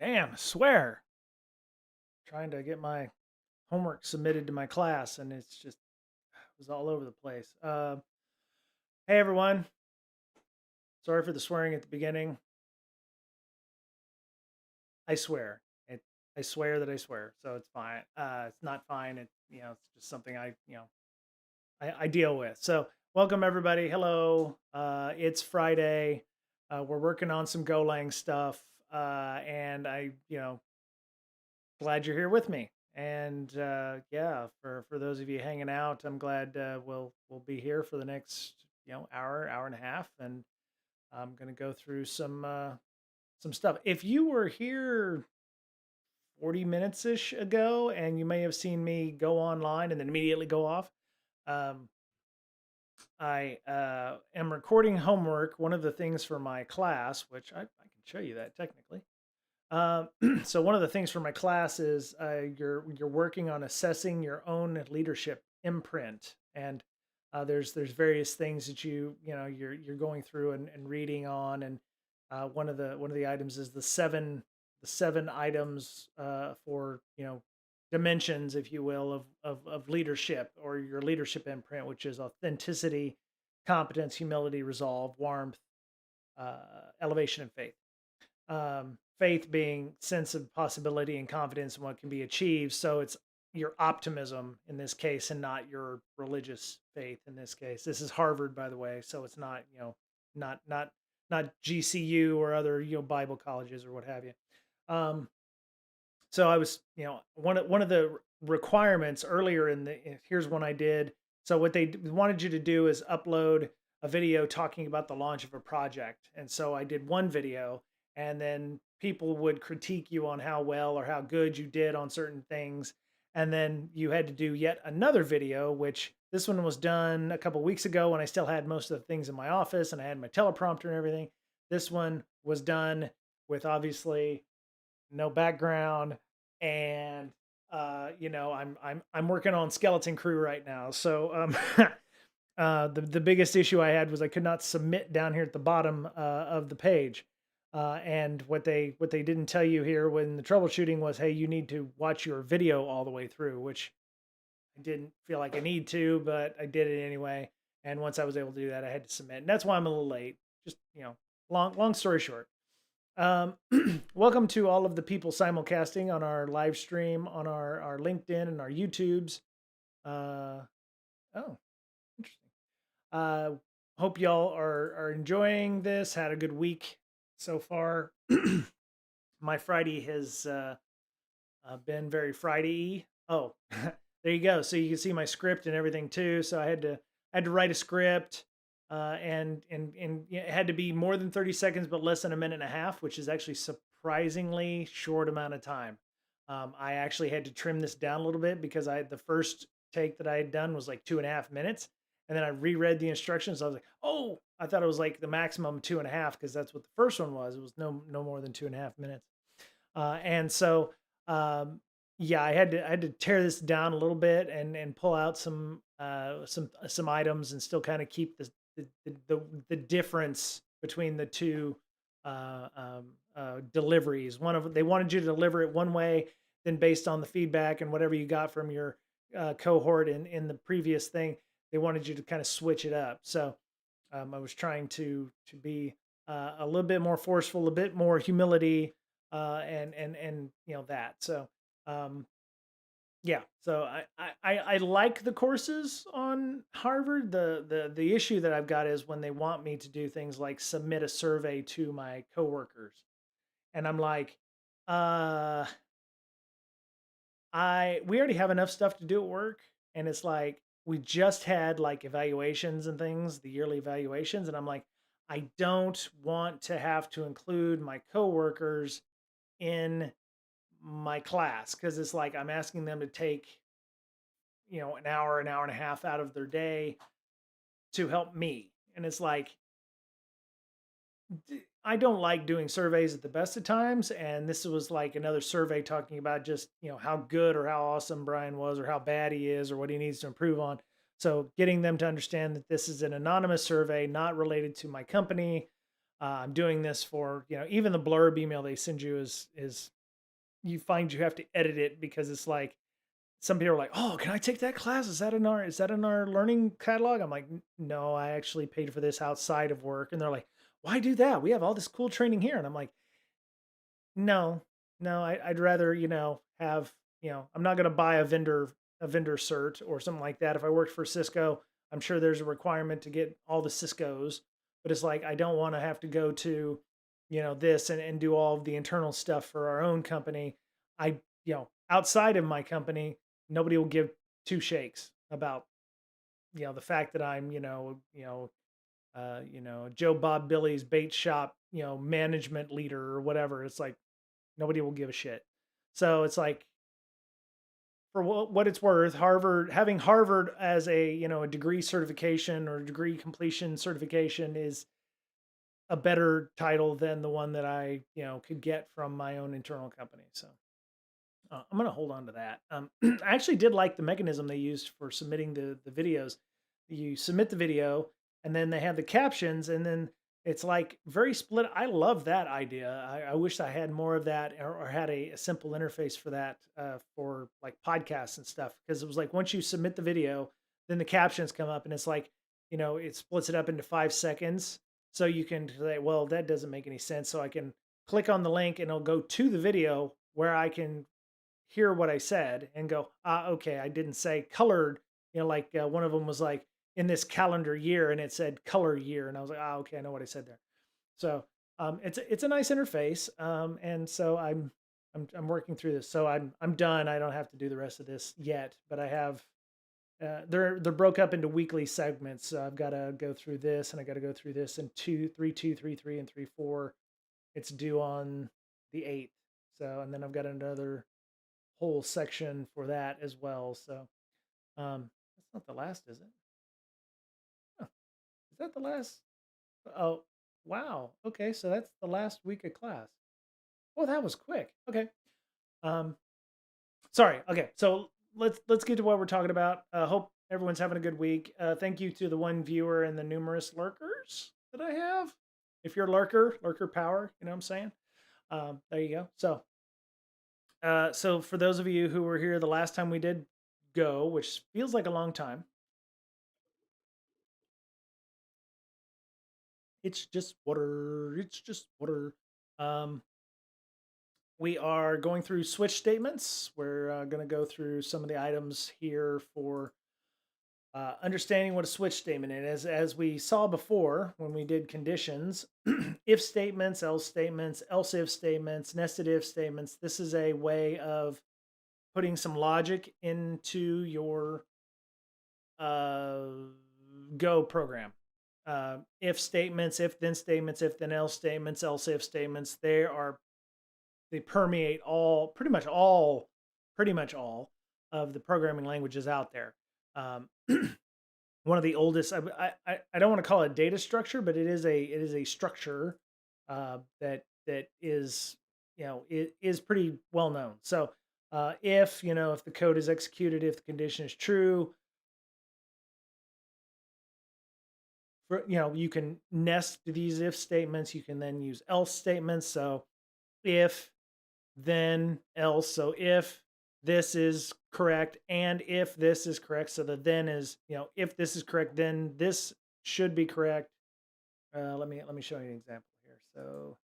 Damn, I swear. Trying to get my homework submitted to my class, and it was all over the place. Hey everyone, sorry for the swearing at the beginning. I swear. I swear that I swear, so it's fine. It's not fine. It's just something I deal with. So welcome everybody. Hello. It's Friday. We're working on some Golang stuff, and glad you're here with me. And yeah, for those of you hanging out, I'm glad we'll be here for the next hour and a half, and I'm going to go through some stuff. If you were here 40 minutes ish ago, and you may have seen me go online and then immediately go off, um, I am recording homework. One of the things for my class, which I can show you that technically. Um, so one of the things for my class is you're working on assessing your own leadership imprint, and there's various things that you're going through and reading on, and one of the items is the seven items for dimensions, if you will, of leadership or your leadership imprint, which is authenticity, competence, humility, resolve, warmth, elevation, and faith. Faith being sense of possibility and confidence in what can be achieved. So it's your optimism in this case, and not your religious faith in this case. This is Harvard, by the way, so it's not not GCU or other Bible colleges or what have you. Um, so I was one of the requirements earlier here's one I did. So what they wanted you to do is upload a video talking about the launch of a project, and so I did one video, and then people would critique you on how well or how good you did on certain things, and then you had to do yet another video, which this one was done a couple weeks ago when I still had most of the things in my office and I had my teleprompter and everything. This one was done with obviously no background, and I'm working on Skeleton Crew right now. So the biggest issue I had was I could not submit down here at the bottom of the page. And what they didn't tell you here when the troubleshooting was, hey, you need to watch your video all the way through, which I didn't feel like I need to, but I did it anyway. And once I was able to do that, I had to submit. And that's why I'm a little late. Just, long story short. Um, Welcome to all of the people simulcasting on our live stream, on our LinkedIn and our YouTubes. Oh, interesting. Uh, Hope y'all are enjoying this. Had a good week so far. My Friday has been very Friday-y. Oh, there you go. So you can see my script and everything too. So I had to write a script, and it had to be more than 30 seconds, but less than a minute and a half, which is actually surprisingly short amount of time. I actually had to trim this down a little bit because the first take that I had done was like 2.5 minutes, and then I reread the instructions. I was like, oh, I thought it was like the maximum 2.5 because that's what the first one was. It was no more than 2.5 minutes. And so yeah, I had to tear this down a little bit and pull out some items and still kind of keep the difference between the two deliveries. They wanted you to deliver it one way, then based on the feedback and whatever you got from your cohort in the previous thing, they wanted you to kind of switch it up. So I was trying to be a little bit more forceful, a bit more humility, and that. So um, yeah, so I like the courses on Harvard. The issue that I've got is when they want me to do things like submit a survey to my coworkers, and I'm like, uh, we already have enough stuff to do at work, and it's like we just had like evaluations and things, the yearly evaluations, and I'm like, I don't want to have to include my coworkers in my class because it's like I'm asking them to take an hour and a half out of their day to help me, and it's like I don't like doing surveys at the best of times, and this was like another survey talking about just how good or how awesome Brian was or how bad he is or what he needs to improve on. So getting them to understand that this is an anonymous survey not related to my company, I'm doing this for, even the blurb email they send you is you find you have to edit it because it's like some people are like, "Oh, can I take that class? Is that in our learning catalog?" I'm like, No, I actually paid for this outside of work." And they're like, "Why do that? We have all this cool training here." And I'm like, no, no, I'd rather, have, I'm not going to buy a vendor cert or something like that. If I worked for Cisco, I'm sure there's a requirement to get all the Ciscos, but it's like, I don't want to have to go to, this and do all of the internal stuff for our own company. Outside of my company, nobody will give two shakes about, the fact that I'm, Joe Bob Billy's bait shop, management leader or whatever. It's like, nobody will give a shit. So it's like, for what it's worth, Harvard, having Harvard as a degree certification or degree completion certification is a better title than the one that I could get from my own internal company. So I'm going to hold on to that. I actually did like the mechanism they used for submitting the videos. You submit the video, and then they have the captions, and then it's like very split. I love that idea. I wish I had more of that, or had a simple interface for that, for like podcasts and stuff. Because it was like once you submit the video, then the captions come up, and it's like, it splits it up into 5 seconds. So you can say, well, that doesn't make any sense. So I can click on the link, and it'll go to the video where I can hear what I said and go, okay, I didn't say colored. Like, one of them was like, in this calendar year, and it said color year, and I was like, okay, I know what I said there. So it's a nice interface, and so I'm working through this. So I'm done. I don't have to do the rest of this yet, but I have. They're broke up into weekly segments. So I've got to go through this, and I got to go through this in 2, 3, 2, 3, 3, and 3, 4. It's due on the 8th. So, and then I've got another whole section for that as well. So that's not the last, is it? Huh. Is that the last? Oh, wow. Okay, so that's the last week of class. Oh, that was quick. Okay. Um, sorry. Okay, so let's get to what we're talking about. Hope everyone's having a good week. Thank you to the one viewer and the numerous lurkers that I have. If you're a lurker power, you know what I'm saying? There you go. So for those of you who were here the last time we did go, which feels like a long time, it's just water. It's just water. Um, we are going through switch statements. We're going to go through some of the items here for understanding what a switch statement is. As we saw before when we did conditions, if statements, else if statements, nested if statements. This is a way of putting some logic into your uh, Go program. If statements, if then statements, if then else if statements. They permeate pretty much all of the programming languages out there. Um, one of the oldest. I don't want to call it data structure, but it is a structure that is, it is pretty well known. So if the code is executed, if the condition is true, you can nest these if statements. You can then use else statements. So if, then else. So if this is correct and if this is correct, so the then is, if this is correct, then this should be correct. Let me show you an example here. So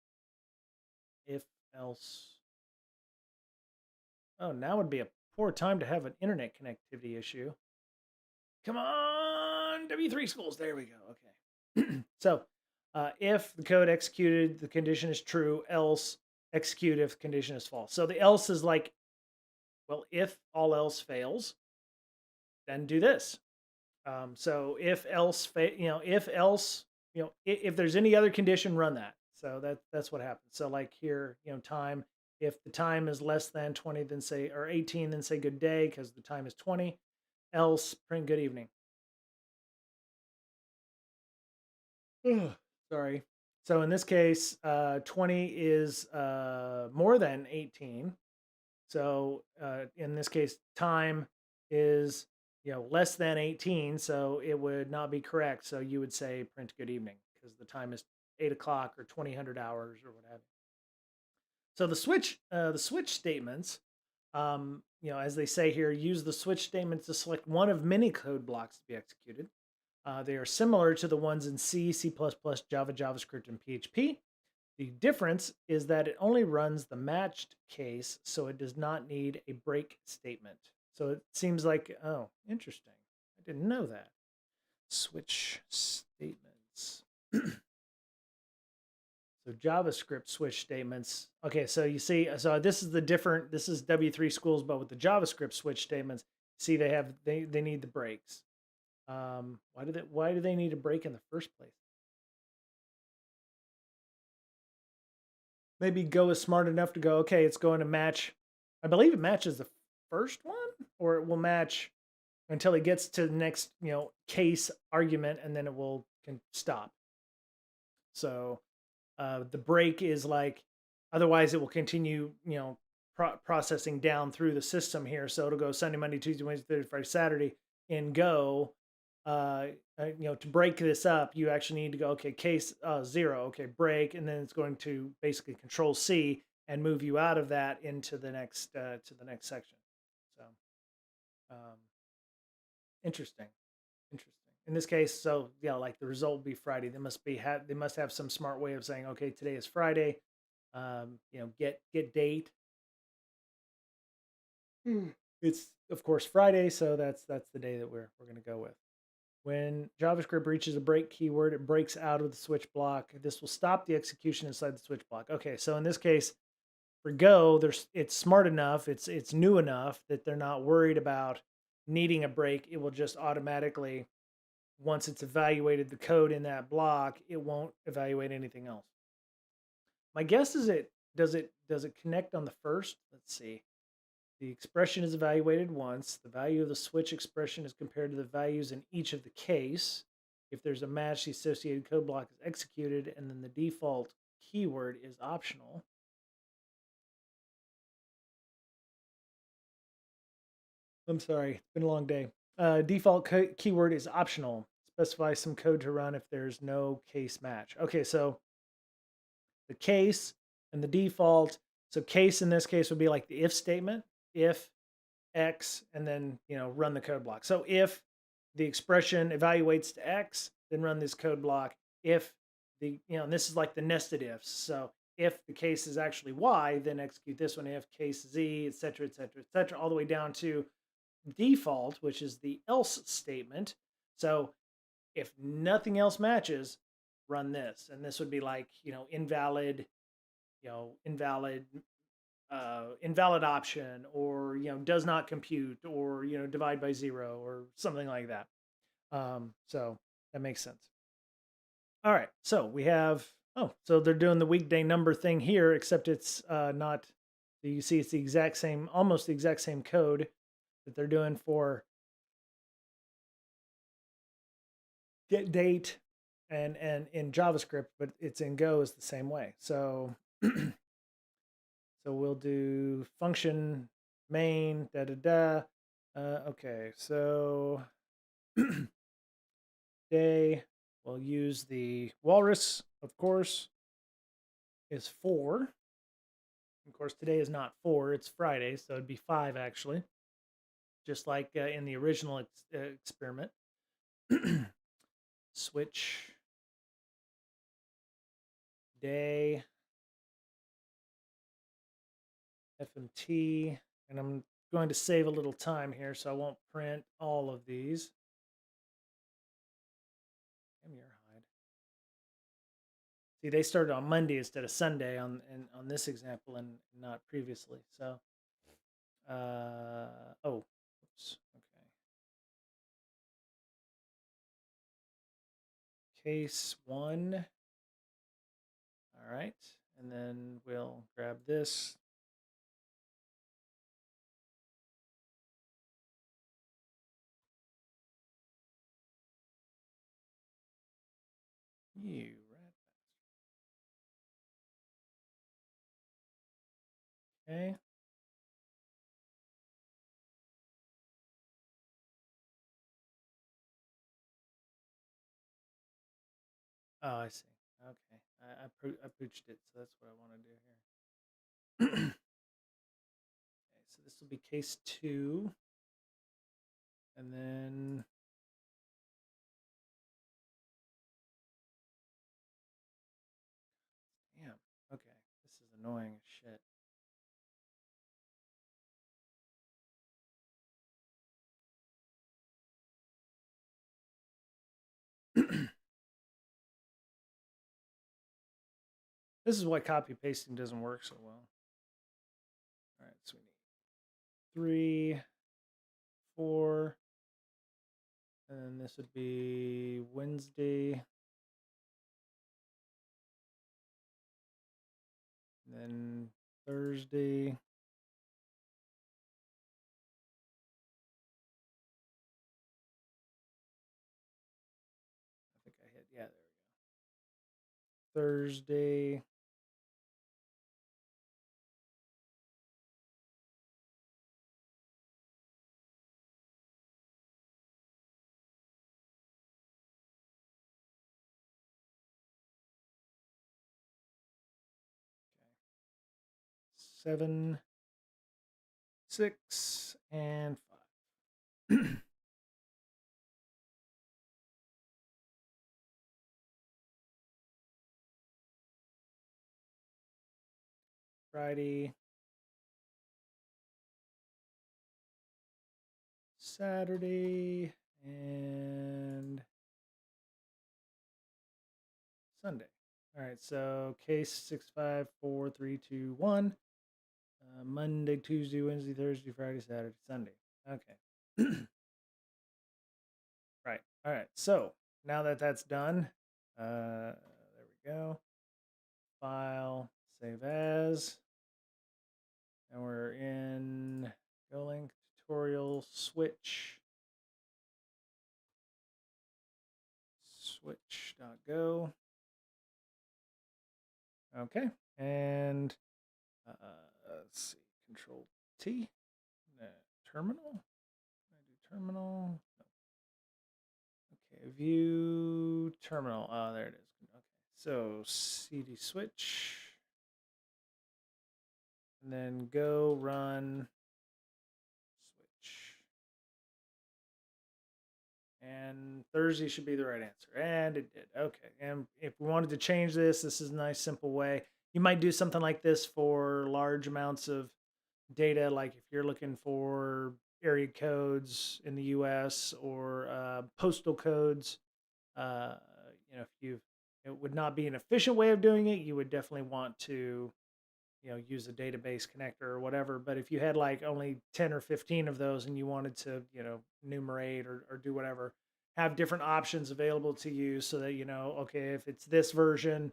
if else. Oh, now would be a poor time to have an internet connectivity issue. Come on, W3 schools. There we go. Okay. So if the code executed, the condition is true, else execute if the condition is false. So the else is like, well, if all else fails, then do this. So if else, if there's any other condition, run that. So that's what happens. So like here, time, if the time is less than 20, then say, or 18, then say good day because the time is 20. Else, print good evening. Sorry. So in this case, 20 is more than 18. So in this case, time is less than 18, so it would not be correct. So you would say print good evening because the time is 8 o'clock or 2000 hours or what have you. So the switch statements, as they say here, use the switch statements to select one of many code blocks to be executed. They are similar to the ones in C, C++, Java, JavaScript, and PHP. The difference is that it only runs the matched case, so it does not need a break statement. So it seems like, oh, interesting. I didn't know that. Switch statements. So JavaScript switch statements. Okay, so you see, so this is W3 schools, but with the JavaScript switch statements, see they need the breaks. Why do they need a break in the first place? Maybe Go is smart enough to go, okay, it's going to match. I believe it matches the first one, or it will match until it gets to the next, case argument, and then it can stop. So the break is like, otherwise it will continue, processing down through the system here. So it'll go Sunday, Monday, Tuesday, Wednesday, Thursday, Friday, Saturday in Go. To break this up, you actually need to go, okay, case 0, okay, break, and then it's going to basically Control C and move you out of that into the next section. So, um, interesting. In this case, so yeah, like the result will be Friday. They must have some smart way of saying, okay, today is Friday. Get date. It's of course Friday, so that's the day that we're going to go with. When JavaScript reaches a break keyword, it breaks out of the switch block. This will stop the execution inside the switch block. Okay, so in this case, for Go, it's smart enough, it's new enough that they're not worried about needing a break. It will just automatically, once it's evaluated the code in that block, it won't evaluate anything else. My guess is does it connect on the first? Let's see. The expression is evaluated once. The value of the switch expression is compared to the values in each of the case. If there's a match, the associated code block is executed, and then the default keyword is optional. I'm sorry, it's been a long day. Default keyword is optional. Specify some code to run if there's no case match. Okay, so the case and the default. So case in this case would be like the if statement. If X, and then run the code block. So if the expression evaluates to X, then run this code block. If and this is like the nested ifs. So if the case is actually Y, then execute this one. If case Z, etc., etc., etc., all the way down to default, which is the else statement. So if nothing else matches, run this, and this would be like invalid, invalid option, or does not compute, or divide by 0 or something like that. So that makes sense. All right, so we have, so they're doing the weekday number thing here, except it's not. You see, it's the exact same, almost the exact same code that they're doing for get date and in JavaScript, but it's in Go is the same way. So so we'll do function main da da da. Okay, so day we'll use the walrus, of course, is 4. Of course, today is not 4, it's Friday, so it'd be 5 actually, just like in the original experiment. Switch day FMT, and I'm going to save a little time here, so I won't print all of these. Come here, hide. See, they started on Monday instead of Sunday on this example, and not previously. So, oh, oops, okay. Case 1. All right, and then we'll grab this. You rat. Okay. Oh, I see. Okay, I pooched it, so that's what I want to do here. Okay, so this will be case 2, and then damn. Okay, this is annoying as shit. This is why copy pasting doesn't work so well. All right, so we need 3, 4, and then this would be Wednesday, and then Thursday. I think I hit, yeah, there we go. Thursday. Okay. 7, 6, and 5. Friday, Saturday, and Sunday. All right, so case 65432 1. Monday, Tuesday, Wednesday, Thursday, Friday, Saturday, Sunday. Okay. Right. All right. So now that that's done, there we go. File, save as, and we're in GoLang tutorial switch.go. Okay, and let's see, Control T, terminal. I do terminal. Okay, view terminal. Oh, there it is. Okay, so CD switch, and then go run switch. And Thursday should be the right answer. And it did. Okay. And if we wanted to change this, this is a nice, simple way. You might do something like this for large amounts of data, like if you're looking for area codes in the US or postal codes. Uh, if it would not be an efficient way of doing it, you would definitely want to use a database connector or whatever. But if you had like only 10 or 15 of those and you wanted to enumerate or do whatever, have different options available to you so that okay, if it's this version,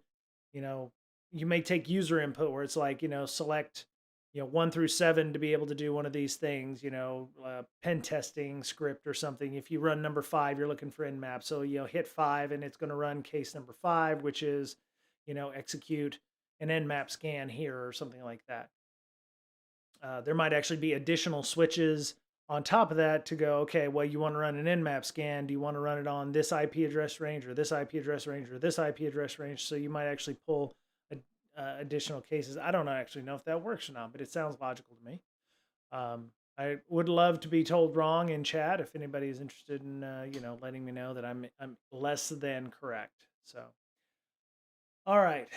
you know you may take user input where it's like select 1 through 7 to be able to do one of these things, pen testing script or something. If you run number 5, you're looking for nmap, so hit 5 and it's going to run case number 5, which is execute an nmap scan here or something like that. There might actually be additional switches on top of that to go, okay, well, you want to run an nmap scan. Do you want to run it on this IP address range or this IP address range or this IP address range? So you might actually pull additional cases. I don't actually know if that works or not, but it sounds logical to me. I would love to be told wrong in chat if anybody is interested in, letting me know that I'm less than correct. So, all right.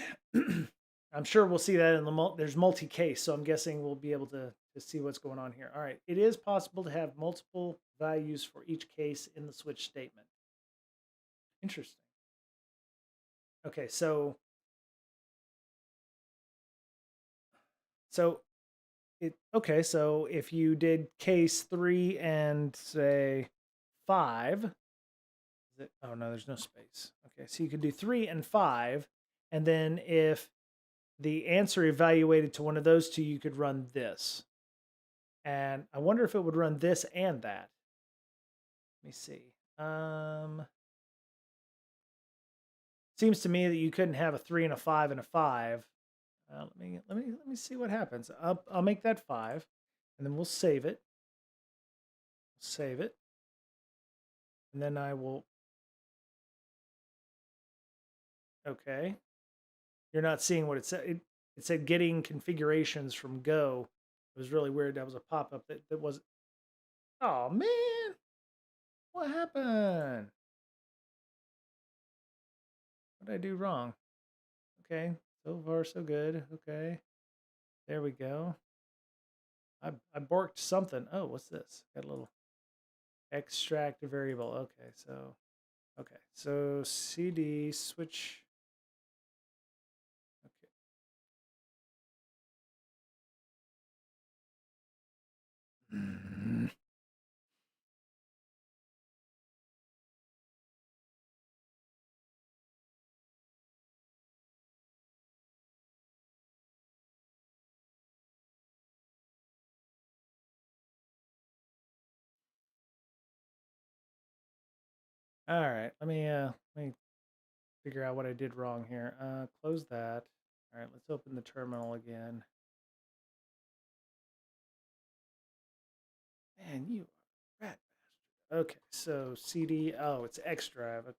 I'm sure we'll see that in there's multi-case, so I'm guessing we'll be able to see what's going on here. All right, it is possible to have multiple values for each case in the switch statement. Interesting. Okay, so so if you did case 3 and say 5, oh no, there's no space. Okay, so you could do 3 and 5, and then if the answer evaluated to one of those two, you could run this. And I wonder if it would run this and that. Let me see. Seems to me that you couldn't have a 3 and a 5 and a 5. Let me see what happens. I'll make that 5, and then we'll save it. Save it, and then I will. Okay. You're not seeing what it said. It said getting configurations from Go. It was really weird. That was a pop up that was. Oh man, what happened? What did I do wrong? Okay, so far so good. Okay, there we go. I borked something. Oh, what's this? Got a little extract a variable. Okay, so CD switch. Okay. All right, let me figure out what I did wrong here. Close that. All right, let's open the terminal again. Man, you are a rat bastard. Okay, so CD. Oh, it's X drive. Okay.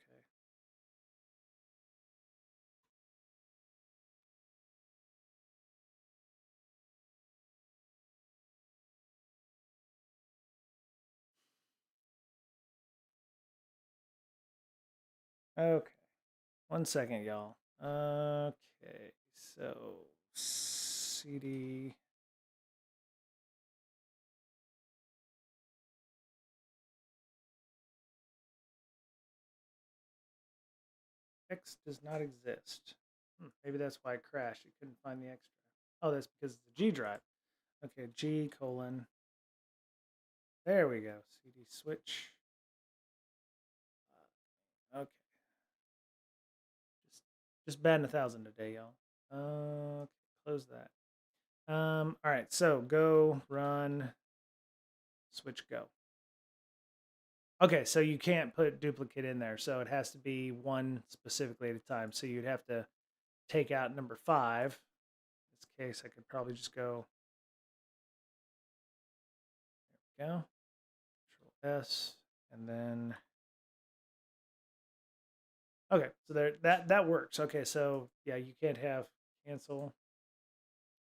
Okay. 1 second, y'all. Okay, so CD. X does not exist. Maybe that's why it crashed. It couldn't find the X drive. Oh, that's because it's the G drive. Okay, G colon. There we go. CD switch. Okay. Just batting 1,000 today, y'all. Close that. All right, so go run switch go. Okay, so you can't put duplicate in there, so it has to be one specifically at a time. So you'd have to take out number 5. In this case, I could probably just go. There we go. Control S, and then okay, so there that works. Okay, so yeah, you can't have cancel.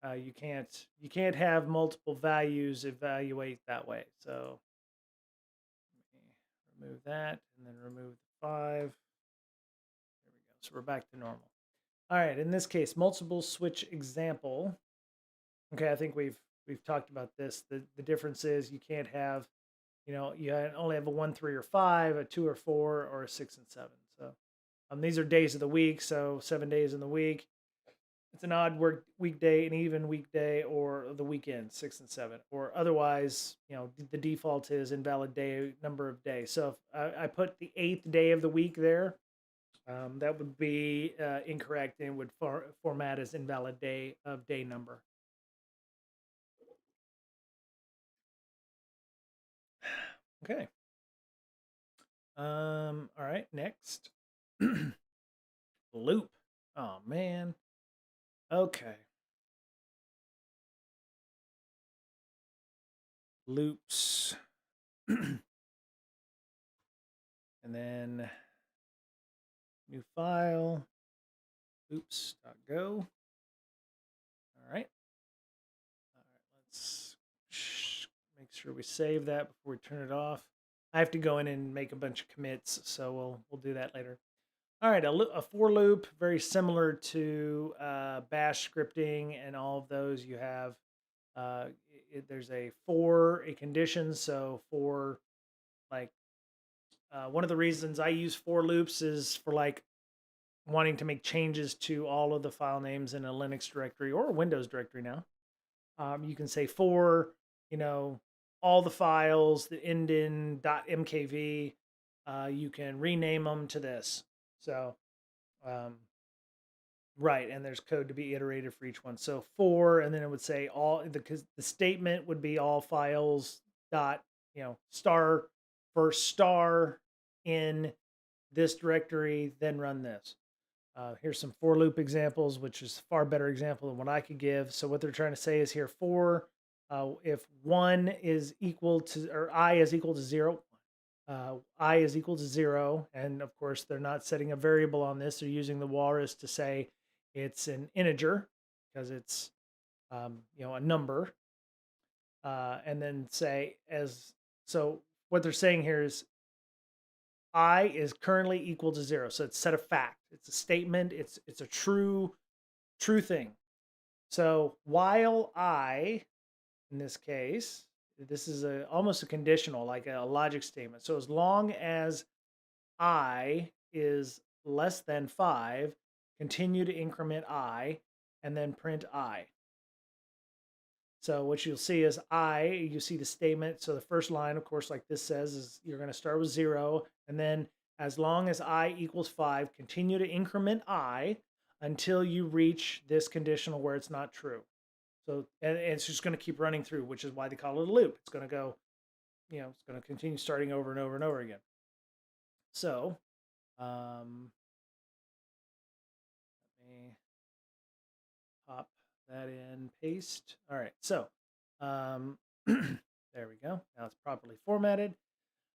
You can't have multiple values evaluate that way. So let me remove that and then remove the 5. There we go. So we're back to normal. All right, in this case, multiple switch example. Okay, I think we've talked about this. The difference is you can't have, you only have a 1, 3, or 5, a 2 or 4, or a 6 and 7. So these are days of the week, so 7 days in the week. It's an odd work weekday, an even weekday, or the weekend, 6 and 7. Or otherwise, the default is invalid day number of days. So if I put the 8th day of the week there, that would be incorrect and would format as invalid day of day number. Okay. All right, next. Loop. Oh man. Okay. Loops. And then new file. Loops.go. All right. Let's make sure we save that before we turn it off. I have to go in and make a bunch of commits, so we'll do that later. All right, a for loop, very similar to Bash scripting and all of those. You have there's a for a condition. So for like one of the reasons I use for loops is for like wanting to make changes to all of the file names in a Linux directory or a Windows directory now. You can say for, all the files that end in .mkv, you can rename them to this. So, right, and there's code to be iterated for each one. So for, and then it would say all, because the statement would be all files dot, star first star in this directory, then run this. Here's some for loop examples, which is far better example than what I could give. So what they're trying to say is here for, if 1 is equal to, or I is equal to 0, I is equal to 0. And of course, they're not setting a variable on this. They're using the walrus to say it's an integer because it's a number. And then say as so what they're saying here is I is currently equal to 0. So it's set of fact. It's a statement. It's a true thing. So while I, in this case, this is almost a conditional, like a logic statement. So as long as I is less than 5, continue to increment I, and then print I. So what you'll see is you see the statement. So the first line, of course, like this says, is you're going to start with 0. And then as long as I equals 5, continue to increment I until you reach this conditional where it's not true. So, and it's just going to keep running through, which is why they call it a loop. It's going to go, it's going to continue starting over and over and over again. So, let me pop that in, paste. All right. So, there we go. Now it's properly formatted.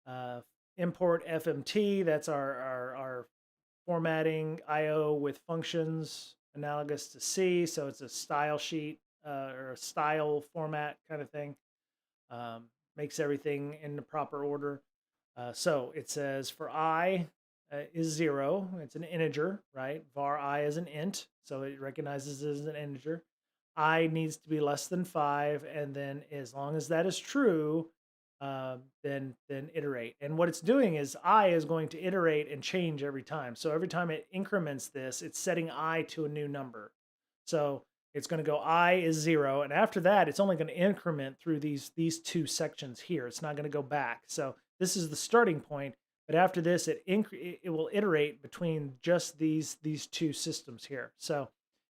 Uh, import FMT. That's our formatting IO with functions analogous to C. So it's a style sheet or a style format kind of thing. Makes everything in the proper order. So it says for I is 0. It's an integer, right? Var I is an int, so it recognizes it as an integer. I needs to be less than 5, and then as long as that is true, then iterate. And what it's doing is I is going to iterate and change every time. So every time it increments this, it's setting I to a new number. So it's going to go I is 0, and after that, it's only going to increment through these two sections here. It's not going to go back. So this is the starting point, but after this, it will iterate between just these two systems here. So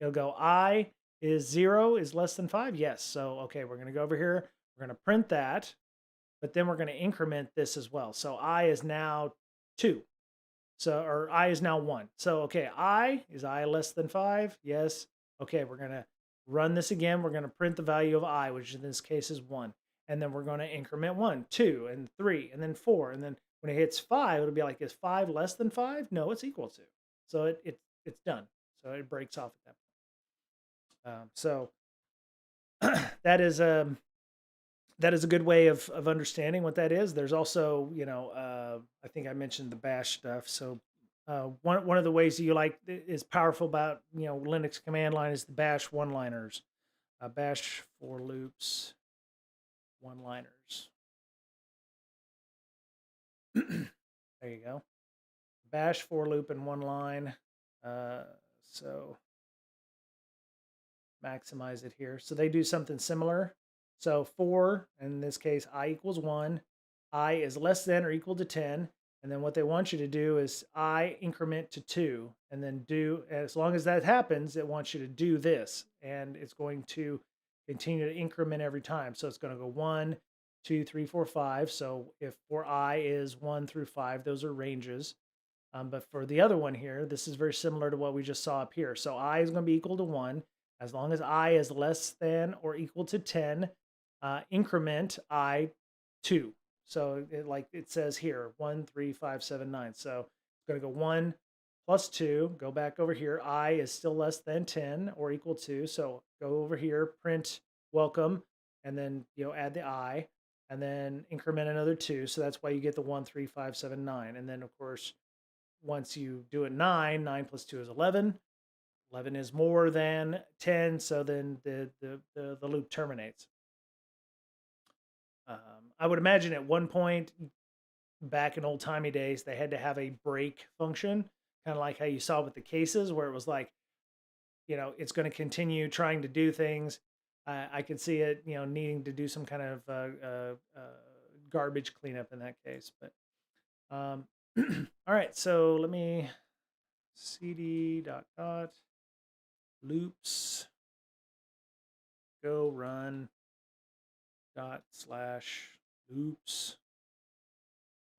it'll go I is 0 is less than 5. Yes. So okay, we're going to go over here. We're going to print that, but then we're going to increment this as well. So I is now 2. So, or I is now 1. So, okay, is I less than 5? Yes. Okay, we're going to run this again. We're going to print the value of I, which in this case is 1. And then we're going to increment 1, 2, and 3, and then 4. And then when it hits 5, it'll be like, is 5 less than 5? No, it's equal to. So it's done. So it breaks off at that point. So that is a good way of understanding what that is. There's also, I think I mentioned the bash stuff. So one of the ways that you like is powerful about Linux command line is the bash one-liners, bash for loops, one-liners. There you go. Bash for loop in one line. So maximize it here. So they do something similar. So for, in this case, I equals 1, I is less than or equal to 10. And then what they want you to do is I increment to 2. And then as long as that happens, it wants you to do this. And it's going to continue to increment every time. So it's going to go 1, 2, 3, 4, 5. So if for I is 1 through 5, those are ranges. But for the other one here, this is very similar to what we just saw up here. So I is going to be equal to 1. As long as I is less than or equal to 10, increment I 2. So like it says here, 1, 3, 5, 7, 9. So it's going to go 1 plus 2. Go back over here. I is still less than 10 or equal to. So go over here, print welcome, and then add the I, and then increment another 2. So that's why you get the 1, 3, 5, 7, 9. And then of course, once you do it 9 plus 2 is 11. 11 is more than 10, so then the loop terminates. I would imagine at one point back in old timey days, they had to have a break function, kind of like how you saw with the cases, where it was like, it's going to continue trying to do things. I could see it, needing to do some kind of garbage cleanup in that case. But all right, so let me cd dot loops go run / loops,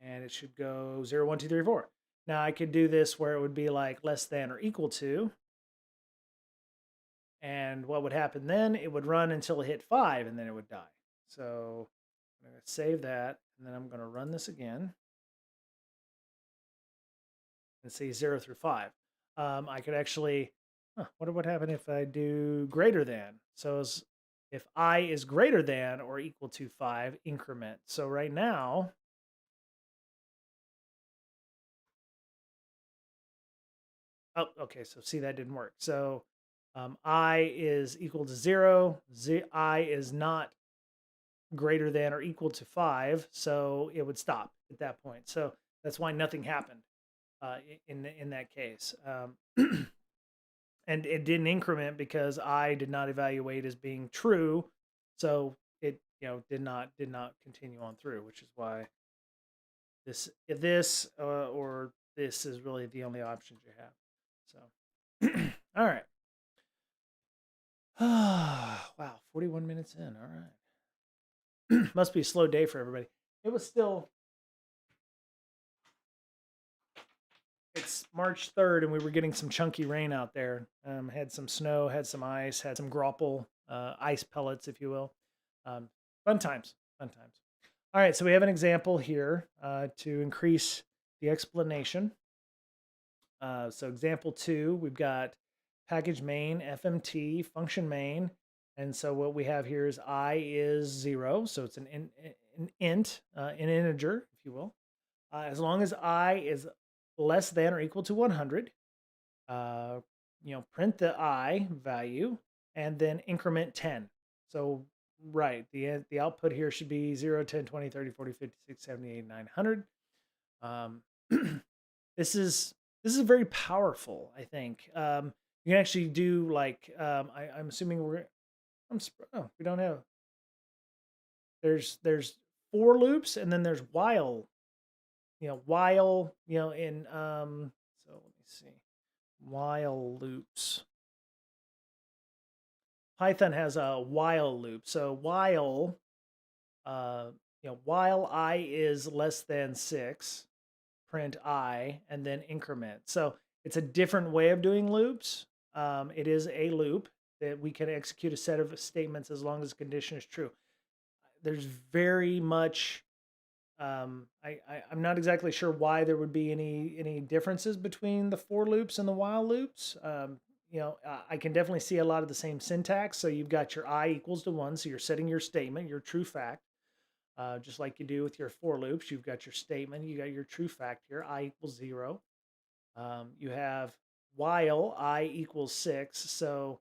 and it should go 0, 1, 2, 3, 4. Now I could do this where it would be like less than or equal to, and what would happen then? It would run until it hit 5, and then it would die. So I'm going to save that, and then I'm going to run this again. and say 0 through 5. I could actually, what would happen if I do greater than? So if I is greater than or equal to 5, increment. So right now, oh, okay, so see, that didn't work. So I is equal to 0, I is not greater than or equal to 5, so it would stop at that point. So that's why nothing happened in that case. And it didn't increment because I did not evaluate as being true, so it did not continue on through, which is why this or this is really the only options you have. So all right. Wow, 41 minutes in. All right. Must be a slow day for everybody. It was still, it's March 3rd and we were getting some chunky rain out there. Had some snow, had some ice, had some grapple, ice pellets, if you will. Fun times, fun times. All right, so we have an example here to increase the explanation. So example 2, we've got package main, FMT, function main. And so what we have here is I is 0. So it's an int, an integer, if you will. As long as I is less than or equal to 100, print the I value and then increment 10. So, right, the output here should be 0, 10, 20, 30, 40, 50, 60, 70, 80, 900. This is very powerful, I think. You can actually do like, I'm assuming we don't have, there's for loops and then there's while, in, so let me see, while loops. Python has a while loop. So while, while I is less than 6, print I and then increment. So it's a different way of doing loops. It is a loop that we can execute a set of statements as long as the condition is true. There's very much, I'm not exactly sure why there would be any differences between the for loops and the while loops. I can definitely see a lot of the same syntax. So you've got your I equals to 1, so you're setting your statement, your true fact. Just like you do with your for loops, you've got your statement, you got your true fact here, I equals 0. You have while I equals 6. So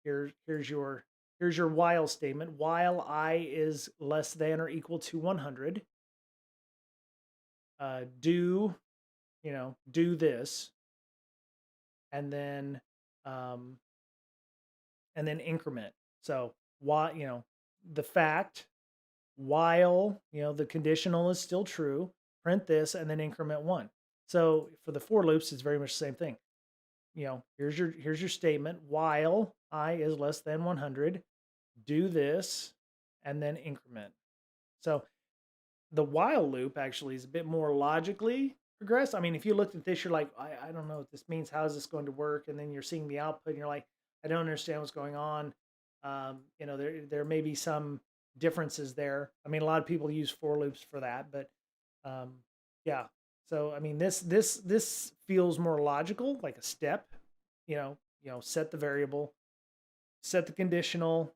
here's your while statement. While I is less than or equal to 100, do this, and then increment. So why, the fact, while the conditional is still true, print this and then increment 1. So for the for loops, it's very much the same thing. Here's your statement. While I is less than 100, do this and then increment. So the while loop actually is a bit more logically progressed. I mean, if you looked at this, you're like, I don't know what this means. How is this going to work? And then you're seeing the output and you're like, I don't understand what's going on. There may be some differences there. I mean, a lot of people use for loops for that, but yeah. So I mean, this feels more logical, like a step. Set the variable, set the conditional,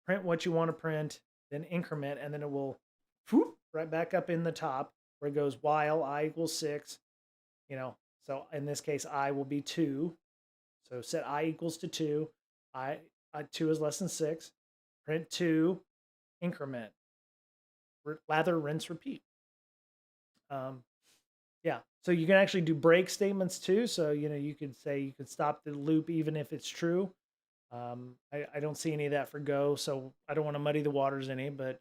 print what you want to print, then increment, and then it will whoop, right back up in the top where it goes while I equals 6. So in this case, I will be 2. So set I equals to 2. 2 is less than 6. Print 2, increment. Lather, rinse, repeat. Yeah. So you can actually do break statements too. So you could say you could stop the loop even if it's true. I don't see any of that for Go, so I don't want to muddy the waters any, but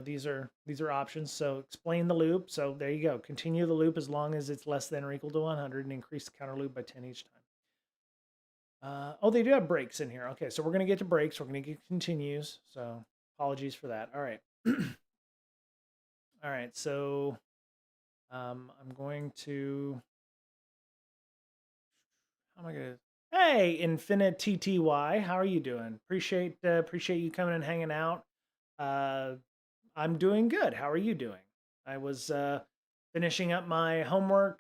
these are options. So explain the loop. So there you go. Continue the loop as long as it's less than or equal to 100 and increase the counter loop by 10 each time. Oh, they do have breaks in here. Okay, so we're going to get to breaks. We're going to get continues. So apologies for that. All right. All right. So I'm going to, how am I going to, hey, Infinite TTY, how are you doing? Appreciate you coming and hanging out. I'm doing good. How are you doing? I was finishing up my homework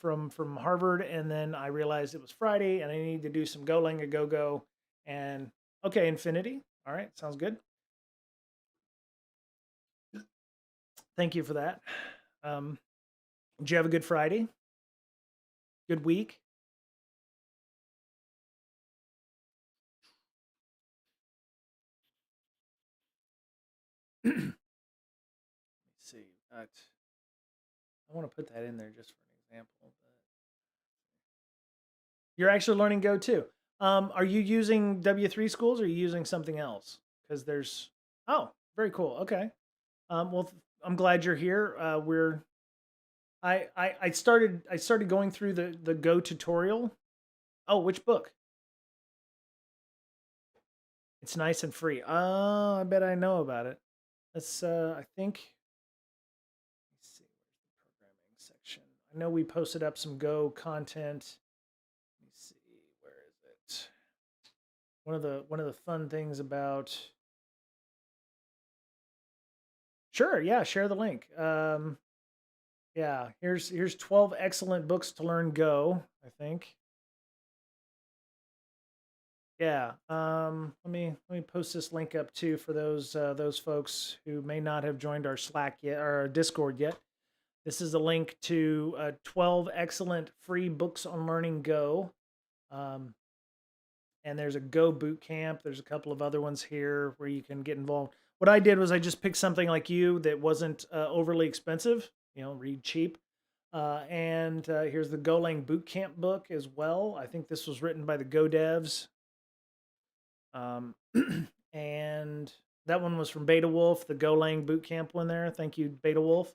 from Harvard, and then I realized it was Friday, and I needed to do some GoLang-a-gogo. And okay, Infinity. All right, sounds good. Thank you for that. Um, did you have a good Friday? Good week? Let me see. I want to put that in there just for an example. But you're actually learning Go too. Are you using W3 schools or are you using something else? Because there's, oh, very cool. Okay. Well, I'm glad you're here. I started going through the Go tutorial. Oh, which book? It's nice and free. Oh, I bet I know about it. Let's I think let's see, where's the programming section? I know we posted up some Go content. Let me see, where is it? One of the fun things about, sure, yeah, share the link. Yeah, here's 12 excellent books to learn Go, I think. Yeah. Let me post this link up too for those folks who may not have joined our Slack yet or our Discord yet. This is a link to 12 excellent free books on learning Go. Um, and there's a Go boot camp. There's a couple of other ones here where you can get involved. What I did was I just picked something like you that wasn't overly expensive. Read cheap. And here's the Golang Bootcamp book as well. I think this was written by the Go devs. Um, and that one was from Beta Wolf, the Golang Bootcamp one there. Thank you, Beta Wolf.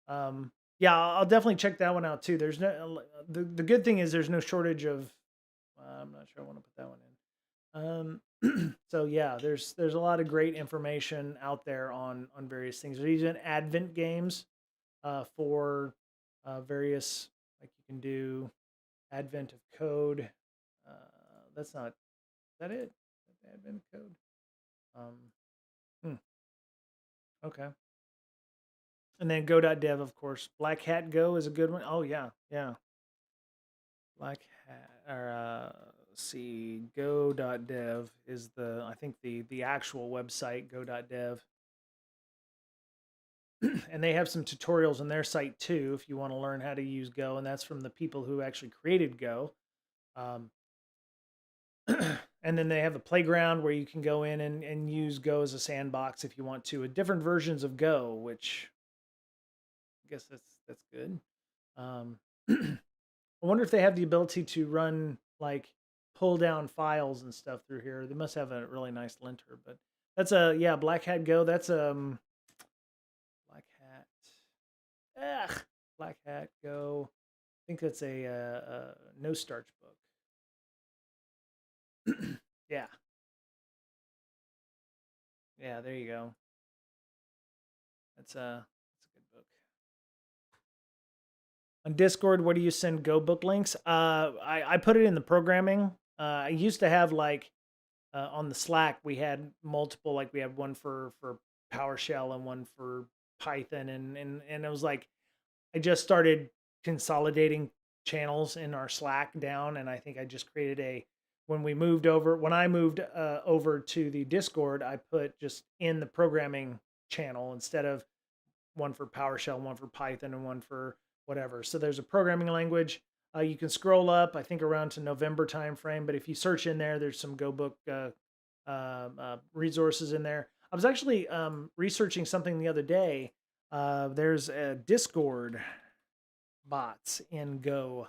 Yeah, I'll definitely check that one out too. There's no the good thing is there's no shortage of. I'm not sure I want to put that one in. So yeah, there's a lot of great information out there on various things. There's even Advent games for various, like you can do Advent of code. Uh, that's not, is that it? Advent code. Um, hmm, okay. And then go.dev, of course. Black Hat Go is a good one. Oh yeah, yeah. Black Hat or let's see, go.dev is I think the actual website, go.dev. And they have some tutorials on their site too if you want to learn how to use Go, and that's from the people who actually created Go. Um, and then they have a playground where you can go in and use Go as a sandbox if you want to, with different versions of Go, which I guess that's good. Um, I wonder if they have the ability to run like pull down files and stuff through here. They must have a really nice linter, but that's a, yeah, Black Hat Go. That's Black Hat. Ugh, Black Hat Go. I think that's a no starch book. Yeah, yeah. There you go. That's a good book. On Discord, what do you send Go book links? I put it in the programming. I used to have like on the Slack we had multiple, like we had one for PowerShell and one for Python, and it was like I just started consolidating channels in our Slack down, and I think I just created a, when I moved over to the Discord, I put just in the programming channel instead of one for PowerShell, one for Python, and one for whatever. So there's a programming language. You can scroll up, I think, around to November timeframe. But if you search in there, there's some Go book resources in there. I was actually researching something the other day. There's a Discord bots in GoLang,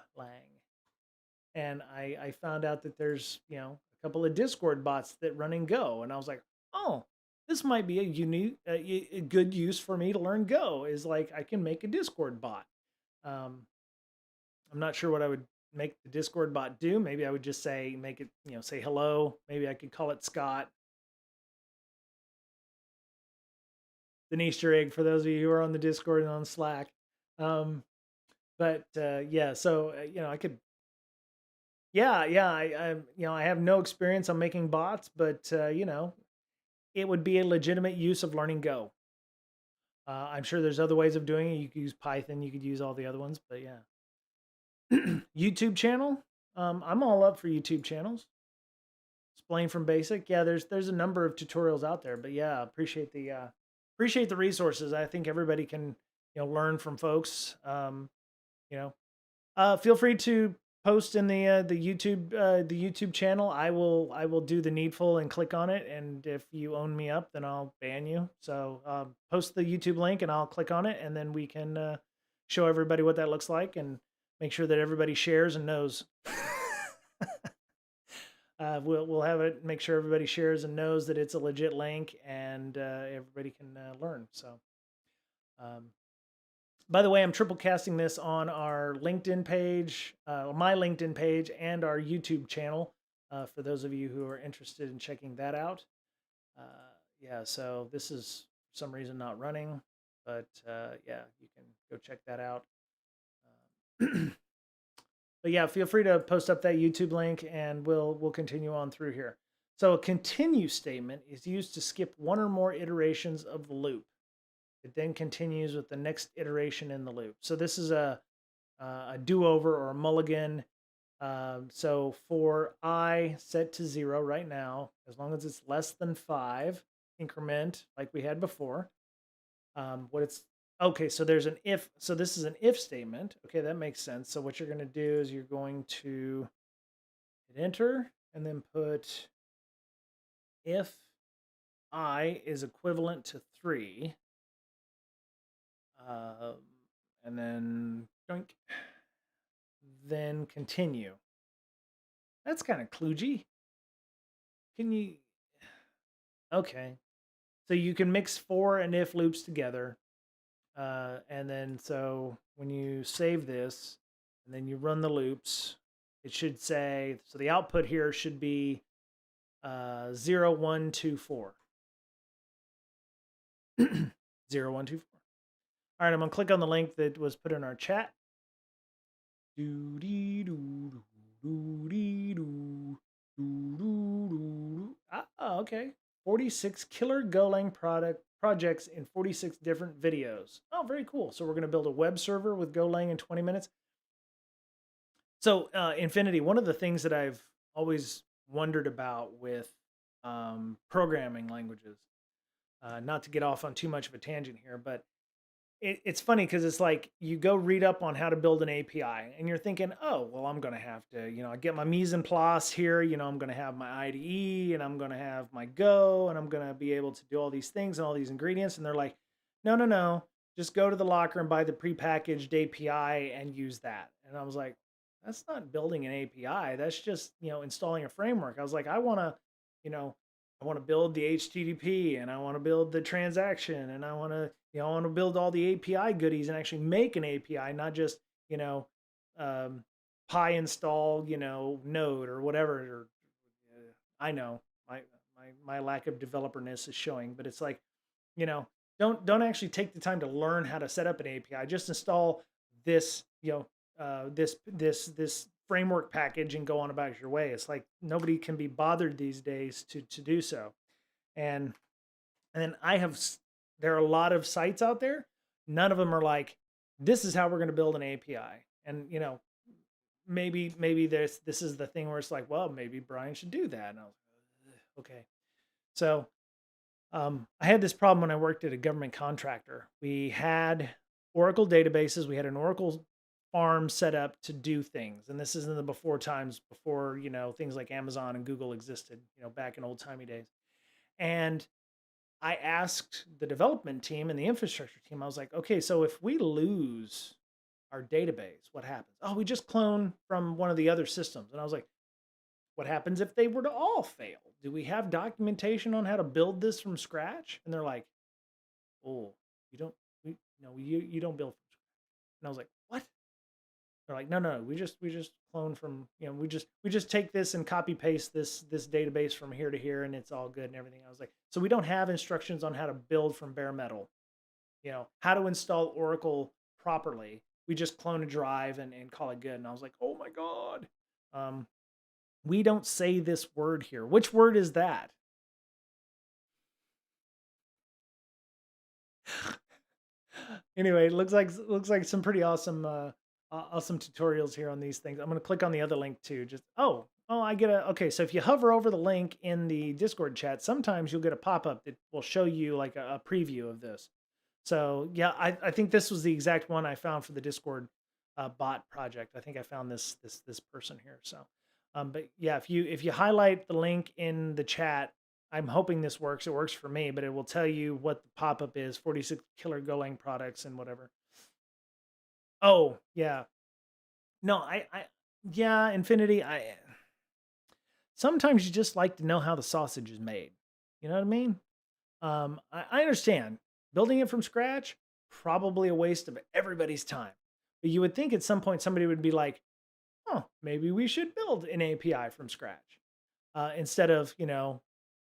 and I found out that there's a couple of Discord bots that run in Go, and I was like, oh, this might be a unique, a good use for me to learn Go. Is like I can make a Discord bot. Um, I'm not sure what I would make the Discord bot do. Maybe I would just say make it, say hello. Maybe I could call it Scott. An Easter egg for those of you who are on the Discord and on Slack. Um, but yeah, so I could. Yeah, yeah. I have no experience on making bots, but it would be a legitimate use of learning Go. I'm sure there's other ways of doing it. You could use Python. You could use all the other ones, but yeah. YouTube channel. I'm all up for YouTube channels. Explain from basic. Yeah, there's a number of tutorials out there, but yeah, appreciate the resources. I think everybody can learn from folks. You know, feel free to post in the YouTube channel. I will do the needful and click on it. And if you own me up, then I'll ban you. So post the YouTube link and I'll click on it, and then we can show everybody what that looks like and make sure that everybody shares and knows. We'll have it. Make sure everybody shares and knows that it's a legit link, and everybody can learn. So. Um, by the way, I'm triple casting this on our LinkedIn page, my LinkedIn page, and our YouTube channel for those of you who are interested in checking that out. Uh, yeah, so this is for some reason not running, but yeah, you can go check that out. But yeah, feel free to post up that YouTube link, and we'll continue on through here. So a continue statement is used to skip one or more iterations of the loop. It then continues with the next iteration in the loop. So this is a do-over or a mulligan. So for I set to 0 right now, as long as it's less than 5, increment like we had before. What it's okay, so there's an if. So this is an if statement. Okay, that makes sense. So what you're going to do is you're going to hit enter and then put if I is equivalent to 3. Um, and then then continue. That's kind of kludgy. Can you? Okay, so you can mix for and if loops together, and then so when you save this and then you run the loops, it should say, so the output here should be 0, 1, 2, 4. 0, 1, 2, 4. All right, I'm gonna click on the link that was put in our chat. Okay. 46 killer Golang projects in 46 different videos. Oh, very cool. So we're going to build a web server with Golang in 20 minutes. So Infinity, one of the things that I've always wondered about with programming languages, not to get off on too much of a tangent here, but it's funny because it's like you go read up on how to build an API and you're thinking, oh, well, I'm going to have to, I get my mise en place here, I'm going to have my IDE and I'm going to have my Go and I'm going to be able to do all these things and all these ingredients. And they're like, no, no, no, just go to the locker and buy the prepackaged API and use that. And I was like, that's not building an API. That's just, installing a framework. I was like, you know, I want to build the HTTP and I want to build the transaction and I want to, I want to build all the API goodies and actually make an API, not just, py install, node or whatever. Or, I know my lack of developerness is showing, but it's like, you know, don't actually take the time to learn how to set up an API. Just install this, this framework package and go on about your way. It's like nobody can be bothered these days to do so. And then there are a lot of sites out there. None of them are like, this is how we're going to build an API. And maybe this is the thing where it's like, well, maybe Brian should do that. And I was like, okay. So I had this problem when I worked at a government contractor. We had Oracle databases. We had an Oracle farm set up to do things. And this is in the before times, before, things like Amazon and Google existed, back in old timey days. And I asked the development team and the infrastructure team, I was like, okay, so if we lose our database, what happens? Oh, we just clone from one of the other systems. And I was like, what happens if they were to all fail? Do we have documentation on how to build this from scratch? And they're like, oh, you don't, you don't build from scratch. And I was like, what? They're like, no, we just clone from, we just take this and copy paste this database from here to here and it's all good and everything. I was like, so we don't have instructions on how to build from bare metal, how to install Oracle properly. We just clone a drive and call it good. And I was like, oh my God. We don't say this word here. Which word is that? Anyway, it looks like some pretty awesome awesome tutorials here on these things. I'm going to click on the other link too. Just I get a okay. So if you hover over the link in the Discord chat, sometimes you'll get a pop up that will show you like a preview of this. So yeah, I think this was the exact one I found for the Discord bot project. I think I found this person here. So, but yeah, if you highlight the link in the chat, I'm hoping this works. It works for me, but it will tell you what the pop up is: 46 killer Golang products and whatever. Oh yeah, no, yeah, Infinity. I sometimes you just like to know how the sausage is made. You know what I mean? I understand building it from scratch, probably a waste of everybody's time. But you would think at some point somebody would be like, oh, maybe we should build an API from scratch instead of,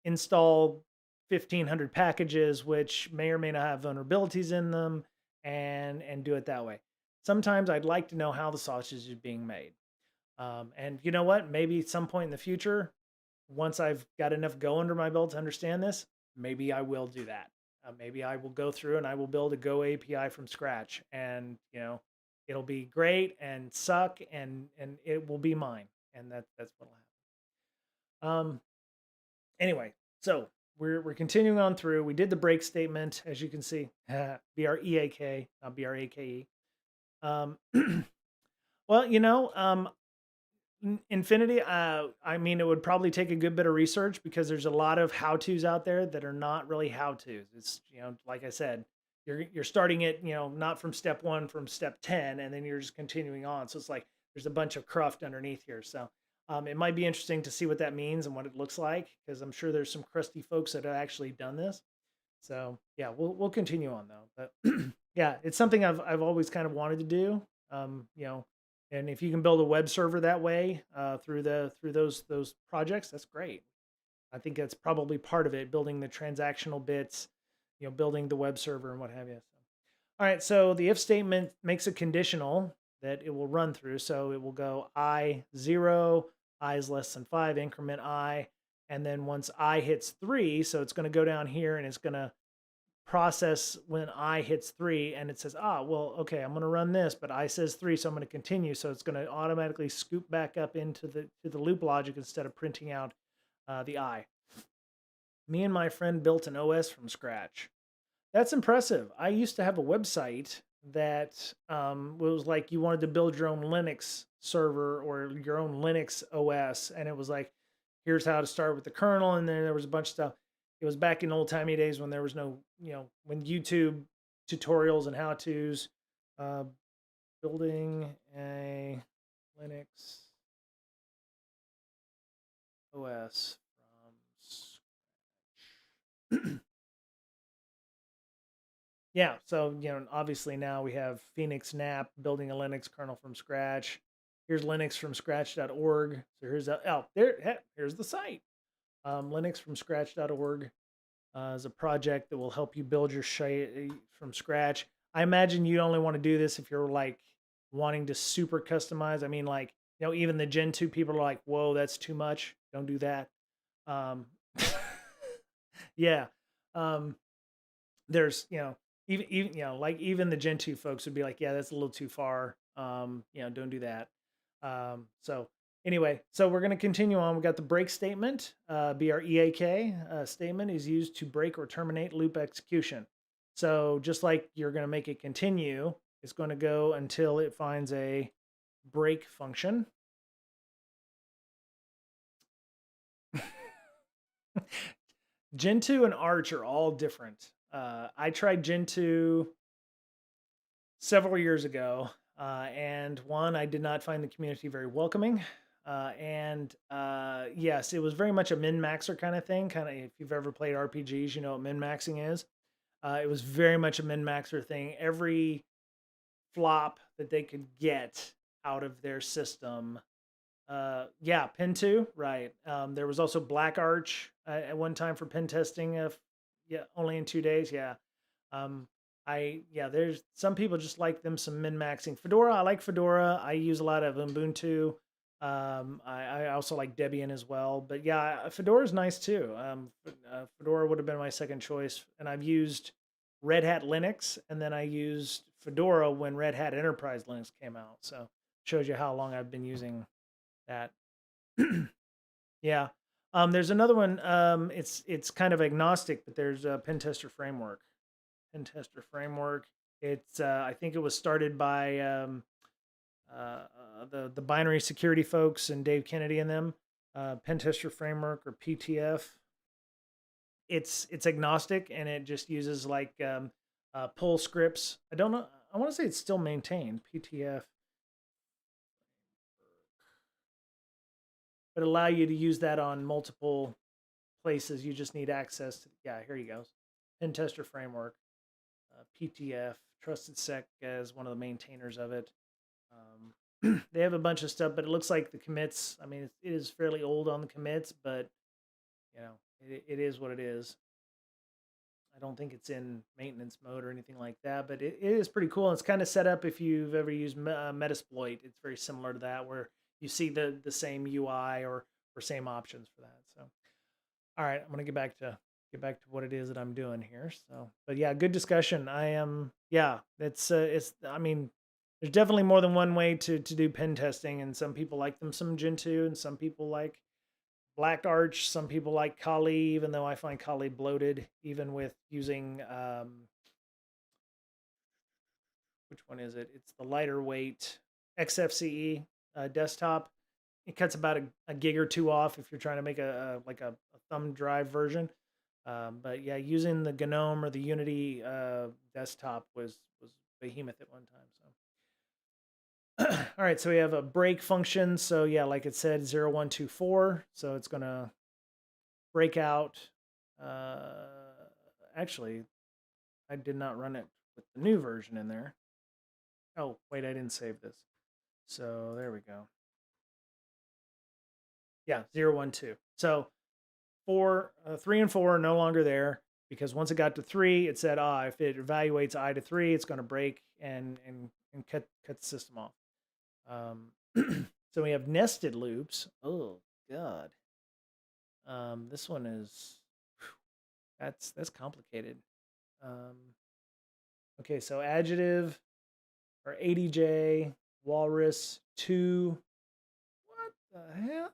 install 1,500 packages, which may or may not have vulnerabilities in them and do it that way. Sometimes I'd like to know how the sausage is being made. And you know what? Maybe at some point in the future, once I've got enough go under my belt to understand this, maybe I will do that. Maybe I will go through and I will build a Go API from scratch, and it'll be great and suck, and it will be mine, and that's what'll happen. Anyway, so we're continuing on through. We did the break statement, as you can see, BREAK, not BRAKE. Um, well, Infinity, I mean, it would probably take a good bit of research because there's a lot of how-tos out there that are not really how-tos. It's, like I said, you're starting it, not from step 1, from step 10, and then you're just continuing on. So it's like there's a bunch of cruft underneath here. So it might be interesting to see what that means and what it looks like, because I'm sure there's some crusty folks that have actually done this. So yeah, we'll continue on though. But yeah, it's something I've always kind of wanted to do. And if you can build a web server that way through those projects, that's great. I think that's probably part of it, building the transactional bits, building the web server and what have you. So, all right, so the if statement makes a conditional that it will run through. So it will go I 0, I is less than 5, increment I, and then once I hits 3, so it's going to go down here and it's going to process when I hits 3, and it says, well, okay, I'm going to run this, but I says 3, so I'm going to continue. So it's going to automatically scoop back up into the loop logic instead of printing out the I. Me and my friend built an OS from scratch. That's impressive. I used to have a website that was like you wanted to build your own Linux server or your own Linux OS, and it was like, here's how to start with the kernel, and then there was a bunch of stuff. It was back in old timey days when there was no, when YouTube tutorials and how tos. Uh, building a Linux OS from scratch. Yeah, so obviously now we have Phoenix NAP building a Linux kernel from scratch. Here's linuxfromscratch.org. So here's the site. Linuxfromscratch.org is a project that will help you build your shit from scratch. I imagine you only want to do this if you're like wanting to super customize. I mean, like, even the Gen 2 people are like, whoa, that's too much. Don't do that. Um, yeah. Um, there's, even like even the Gen 2 folks would be like, yeah, that's a little too far. Don't do that. So anyway, so we're going to continue on. We got the break statement. BREAK statement is used to break or terminate loop execution. So just like you're going to make it continue, it's going to go until it finds a break function. Gen 2 and Arch are all different. I tried Gen 2 several years ago, and one, I did not find the community very welcoming. And yes, it was very much a min-maxer kind of thing. Kind of, if you've ever played RPGs, you know what min-maxing is. It was very much a min-maxer thing. Every flop that they could get out of their system. Yeah, Pen 2, right. There was also Black Arch at one time for pen testing. Yeah, only in 2 days. Yeah. There's some people just like them some min-maxing. Fedora, I like Fedora. I use a lot of Ubuntu. I also like Debian as well. But yeah, Fedora is nice too. Fedora would have been my second choice, and I've used Red Hat Linux, and then I used Fedora when Red Hat Enterprise Linux came out. So shows you how long I've been using that. Yeah. There's another one. It's kind of agnostic, but there's a pen tester framework. Pen tester framework. It's I think it was started by the binary security folks and Dave Kennedy and them. Pen tester framework or PTF. It's agnostic and it just uses like pull scripts. I don't know. I want to say it's still maintained PTF, but allow you to use that on multiple places. You just need access to. Yeah, here you go. Pen tester framework, PTF. Trusted Sec as one of the maintainers of it. They have a bunch of stuff, but it looks like the commits. I mean, it is fairly old on the commits, but you know, it is what it is. I don't think it's in maintenance mode or anything like that, but it is pretty cool. It's kind of set up if you've ever used Metasploit. It's very similar to that, where you see the same UI or same options for that. So, all right, I'm gonna get back to what it is that I'm doing here. So, but yeah, good discussion. I am yeah, it's I mean, there's definitely more than one way to do pen testing, and some people like them some Gentoo, and some people like Black Arch. Some people like Kali, even though I find Kali bloated, even with using which one is it? It's the lighter weight XFCE desktop. It cuts about a gig or two off if you're trying to make a thumb drive version. But yeah, using the GNOME or the Unity desktop was behemoth at one time. So all right, so we have a break function. So yeah, like it said, 0124. So it's gonna break out. Actually, I did not run it with the new version in there. Oh, wait, I didn't save this. So there we go. Yeah, 012. So 3 and 4 are no longer there because once it got to 3, it said, if it evaluates I to 3, it's going to break and cut the system off. So we have nested loops. Oh God. This one is that's complicated. Okay, so adjective or ADJ walrus 2. What the hell?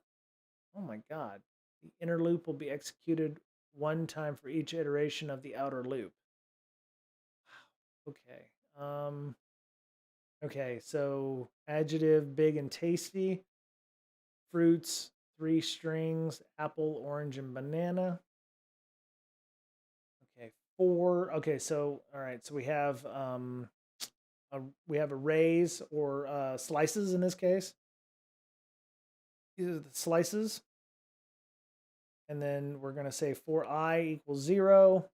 Oh my God. The inner loop will be executed one time for each iteration of the outer loop. Okay. Okay, so adjective big and tasty. Fruits, 3 strings, apple, orange, and banana. Okay, 4. Okay, so all right, so we have arrays or slices in this case. These are the slices. And then we're going to say for I equals 0.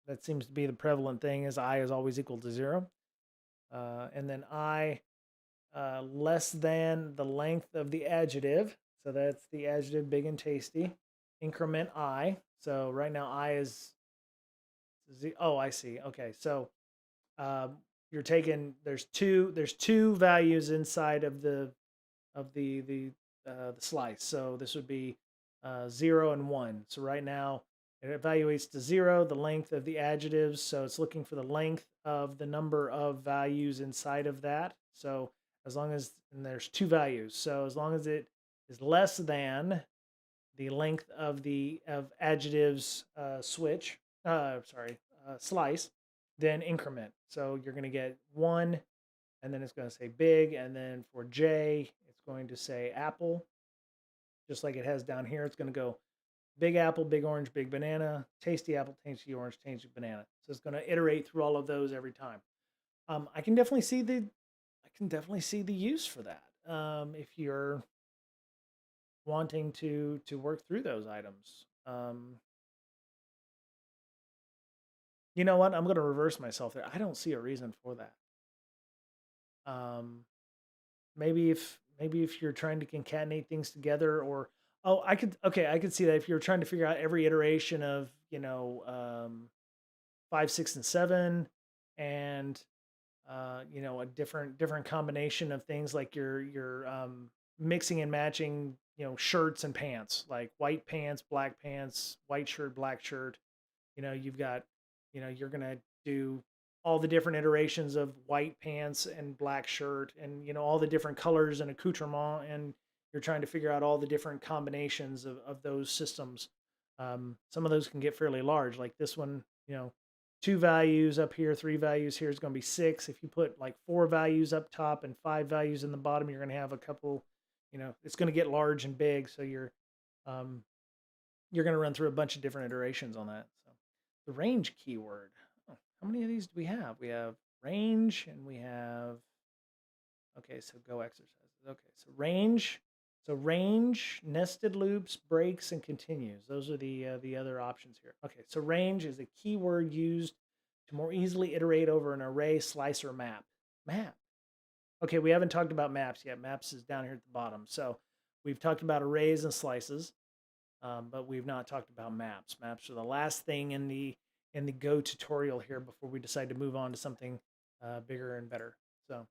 That seems to be the prevalent thing, is I is always equal to 0. And then I less than the length of the adjective. So that's the adjective big and tasty. Increment I. So right now I is oh, I see. Okay, so you're taking there's two values inside of the slice. So this would be 0 and 1. So right now it evaluates to 0 the length of the adjectives. So it's looking for the length of the number of values inside of that. So as long as and there's 2 values. So as long as it is less than the length of the adjectives slice, then increment. So you're going to get 1, and then it's going to say big, and then for J, it's going to say apple, just like it has down here. It's going to go big apple, big orange, big banana, tasty apple, tasty orange, tasty banana. So it's going to iterate through all of those every time. I can definitely see the use for that if you're wanting to work through those items. You know what? I'm going to reverse myself there. I don't see a reason for that. Maybe if you're trying to concatenate things together, or I could see that if you're trying to figure out every iteration of 5, 6, and 7, and a different combination of things, like you're mixing and matching shirts and pants, like white pants, black pants, white shirt, black shirt. You've got you're gonna do all the different iterations of white pants and black shirt, and all the different colors and accoutrement, and you're trying to figure out all the different combinations of those systems. Some of those can get fairly large, like this one. 2 values up here, 3 values here is going to be 6. If you put like 4 values up top and 5 values in the bottom, you're going to have a couple. It's going to get large and big, so um, you're going to run through a bunch of different iterations on that. So the range keyword. Oh, how many of these do we have? We have range, and we have, okay, so go exercises. Okay, so range. So range, nested loops, breaks, and continues. Those are the other options here. Okay, so range is a keyword used to more easily iterate over an array, slice, or map. Map. Okay, we haven't talked about maps yet. Maps is down here at the bottom. So we've talked about arrays and slices, but we've not talked about maps. Maps are the last thing in the Go tutorial here before we decide to move on to something bigger and better. So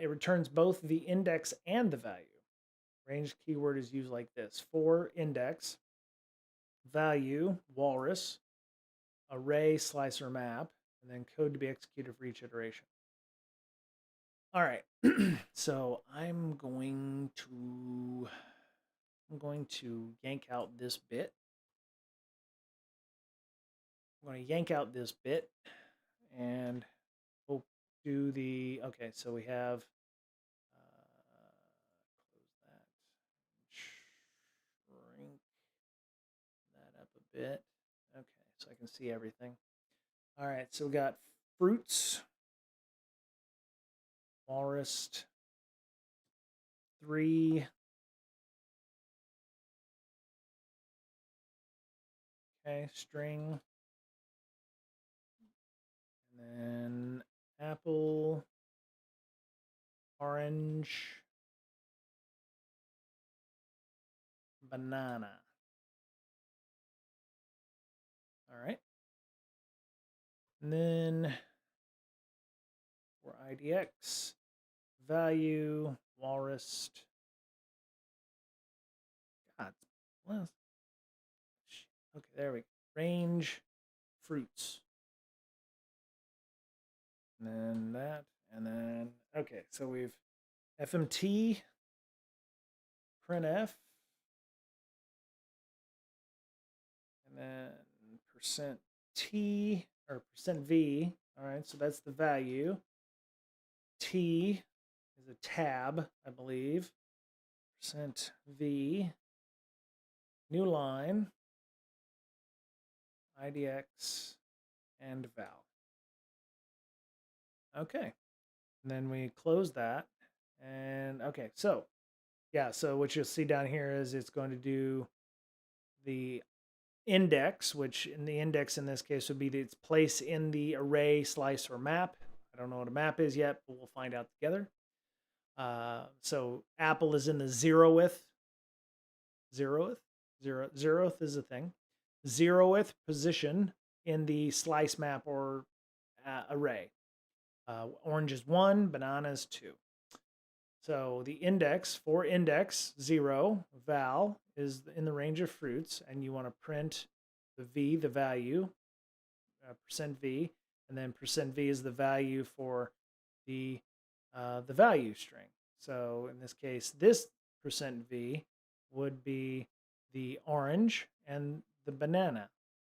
it returns both the index and the value. Range keyword is used like this: for index, value, walrus, array, slicer, map, and then code to be executed for each iteration. All right, so I'm going to yank out this bit. I'm going to yank out this bit, and we'll do the, okay, so we have, close that, shrink that up a bit. Okay, so I can see everything. All right, so we got fruits, walrus, 3, okay, string, and then apple, orange, banana. All right. And then for IDX, value, walrus. God, well, okay, there we go. Range, fruits. And then that, and then, okay, so we've FMT, printf, and then %t or %v. All right, so that's the value. T is a tab, I believe. %v, new line, IDX, and val. Okay, and then we close that. And okay, so yeah, so what you'll see down here is it's going to do the index, which in the index in this case would be its place in the array, slice, or map. I don't know what a map is yet, but we'll find out together. So apple is in the zeroth is a thing. Zeroth position in the slice map or array. Orange is 1, banana is 2. So the index for index 0, val, is in the range of fruits, and you want to print the v, the value, %v, and then %v is the value for the value string. So in this case, this %v would be the orange and the banana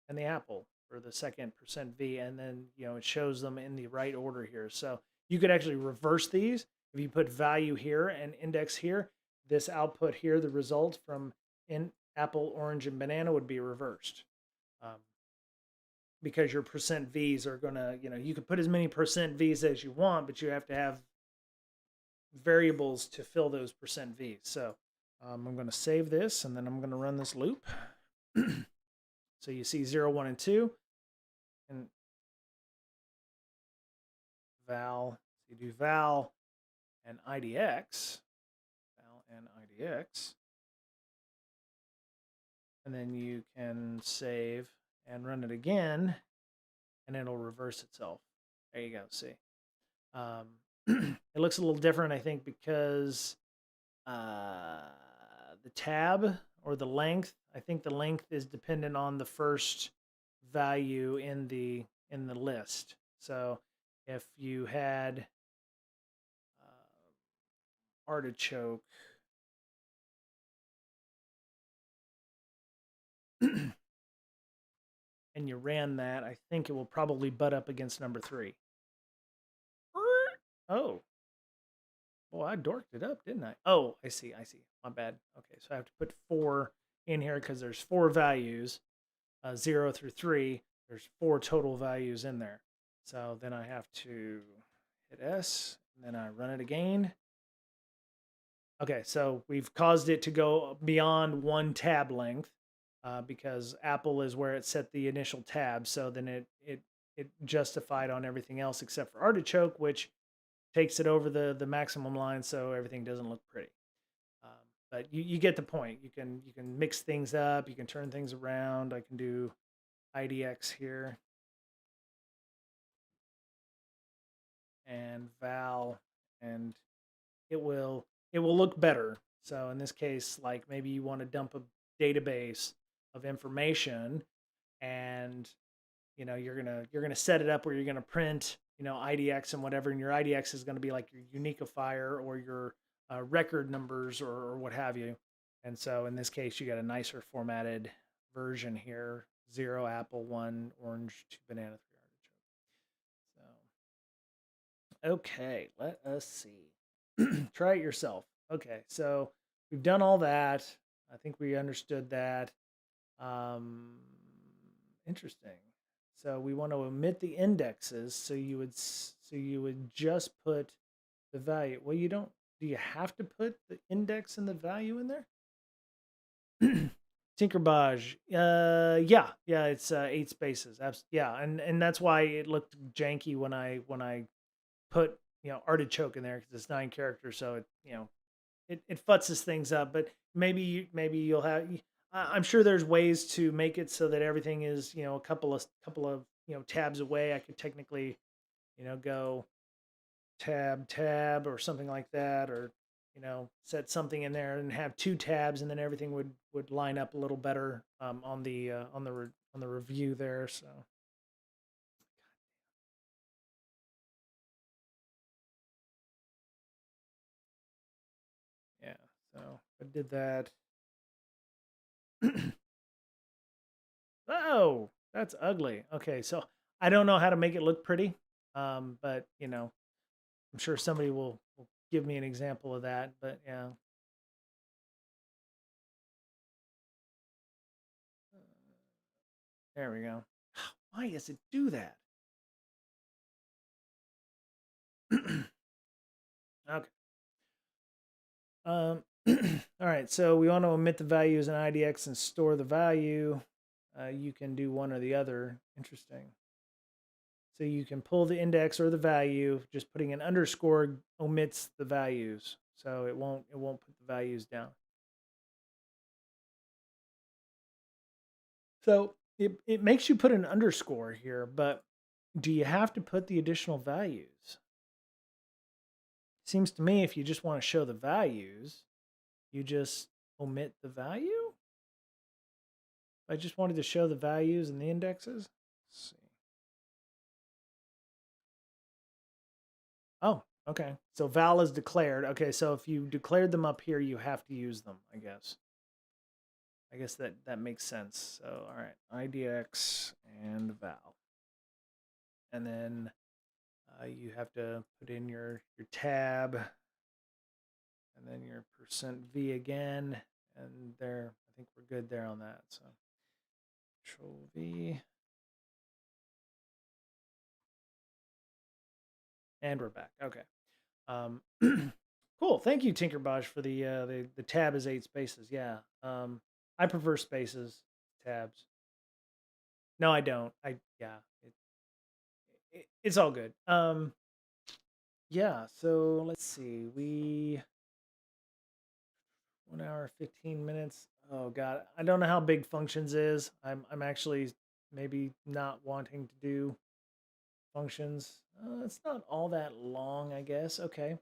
and the apple for the second %v, and then it shows them in the right order here. So you could actually reverse these. If you put value here and index here, this output here, the result from in apple, orange, and banana would be reversed. Because your %v's are gonna, you can put as many %v's as you want, but you have to have variables to fill those %v's. So I'm going to save this, and then I'm going to run this loop. So you see 0, 1, and 2, and val. So you do val and IDX, and then you can save and run it again, and it'll reverse itself. There you go. See, it looks a little different, I think, because the tab or the length. I think the length is dependent on the first value in the in the list. So if you had artichoke, and you ran that, I think it will probably butt up against number 3. Oh, well, I dorked it up, didn't I? Oh, I see. My bad. Okay, so I have to put 4 in here because there's 4 values, 0 through 3. There's 4 total values in there. So then I have to hit S, and then I run it again. Okay, so we've caused it to go beyond 1 tab length because Apple is where it set the initial tab. So then it justified on everything else except for artichoke, which takes it over the maximum line, so everything doesn't look pretty. Um, but you get the point. You can mix things up. You can turn things around. I can do IDX here and val, and it will look better. So in this case, like maybe you want to dump a database of information, and you're gonna set it up where you're gonna print IDX and whatever, and your IDX is gonna be like your unifier or your record numbers or what have you. And so in this case, you got a nicer formatted version here: 0 apple, 1 orange, 2 banana, 3 artichoke. So okay, let us see. Try it yourself. Okay, so we've done all that. I think we understood that. Um, Interesting. So we want to omit the indexes. So you would just put the value. Well, you don't. Do you have to put the index and the value in there? Tinkerbaj. Yeah. It's 8 spaces. Yeah, and that's why it looked janky when I put artichoke in there because it's 9 characters. So it futzes things up. But maybe you'll have. I'm sure there's ways to make it so that everything is a couple of tabs away. I could technically go tab or something like that, or set something in there and have 2 tabs, and then everything would line up a little better on the review there. So yeah, so I did that. Oh, that's ugly. Okay, so I don't know how to make it look pretty, but I'm sure somebody will give me an example of that. But yeah, there we go. Why does it do that? Okay. All right. So we want to omit the value as an IDX and store the value. You can do one or the other. Interesting. So you can pull the index or the value. Just putting an underscore omits the values, so it won't put the values down. So it makes you put an underscore here, but do you have to put the additional values? Seems to me if you just want to show the values, you just omit the value. I just wanted to show the values and the indexes. Let's see. Oh, okay. So val is declared. Okay, so if you declared them up here, you have to use them, I guess. I guess that makes sense. So all right, IDX and val. And then you have to put in your tab and then your %v again. And there, I think we're good there on that. So Control V. And we're back. Okay. Cool. Thank you, Tinkerbaj, for the tab is 8 spaces. Yeah. I prefer spaces, tabs. No, I don't. Yeah. It's all good. Yeah. So let's see. 1 hour 15 minutes. Oh God, I don't know how big functions is. I'm actually maybe not wanting to do functions. It's not all that long, I guess. Okay.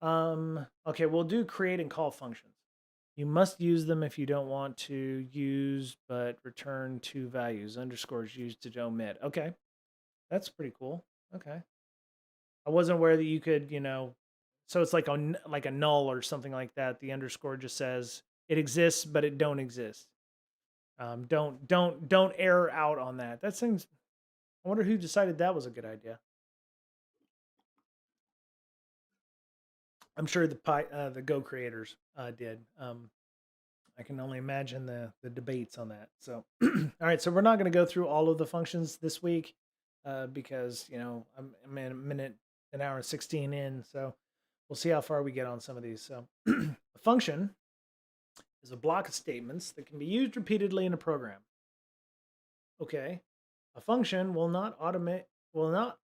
Okay, we'll do create and call functions. You must use them if you don't want to use, but return 2 values. Underscores used to omit. Okay, That's pretty cool. Okay. I wasn't aware that you could, so it's like like a null or something like that. The underscore just says it exists, but it don't exist. Don't error out on that. That seems. I wonder who decided that was a good idea. I'm sure the Go creators did. I can only imagine the debates on that. So, all right. So we're not going to go through all of the functions this week because I'm in a minute, an hour and 16 in. So we'll see how far we get on some of these. So, a function is a block of statements that can be used repeatedly in a program. Okay, a function will not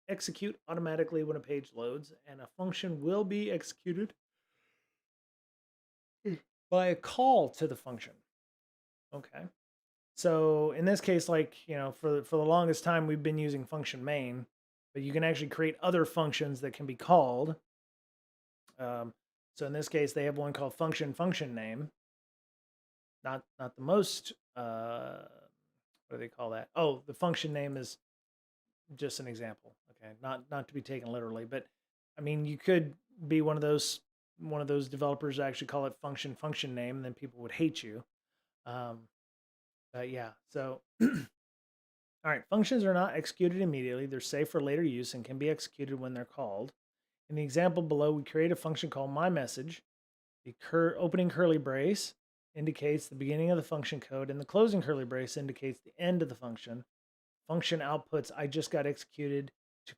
execute automatically when a page loads, and a function will be executed by a call to the function. Okay. So in this case, like, for the longest time, we've been using function main, but you can actually create other functions that can be called. So in this case, they have one called function name. Not the most, what do they call that? Oh, the function name is just an example. Okay. Not to be taken literally, but I mean, you could be one of those developers that actually call it function name, and then people would hate you. Um, yeah. So, all right. Functions are not executed immediately. They're safe for later use and can be executed when they're called. In the example below, we create a function called myMessage. The opening curly brace indicates the beginning of the function code, and the closing curly brace indicates the end of the function. Function outputs I just got executed to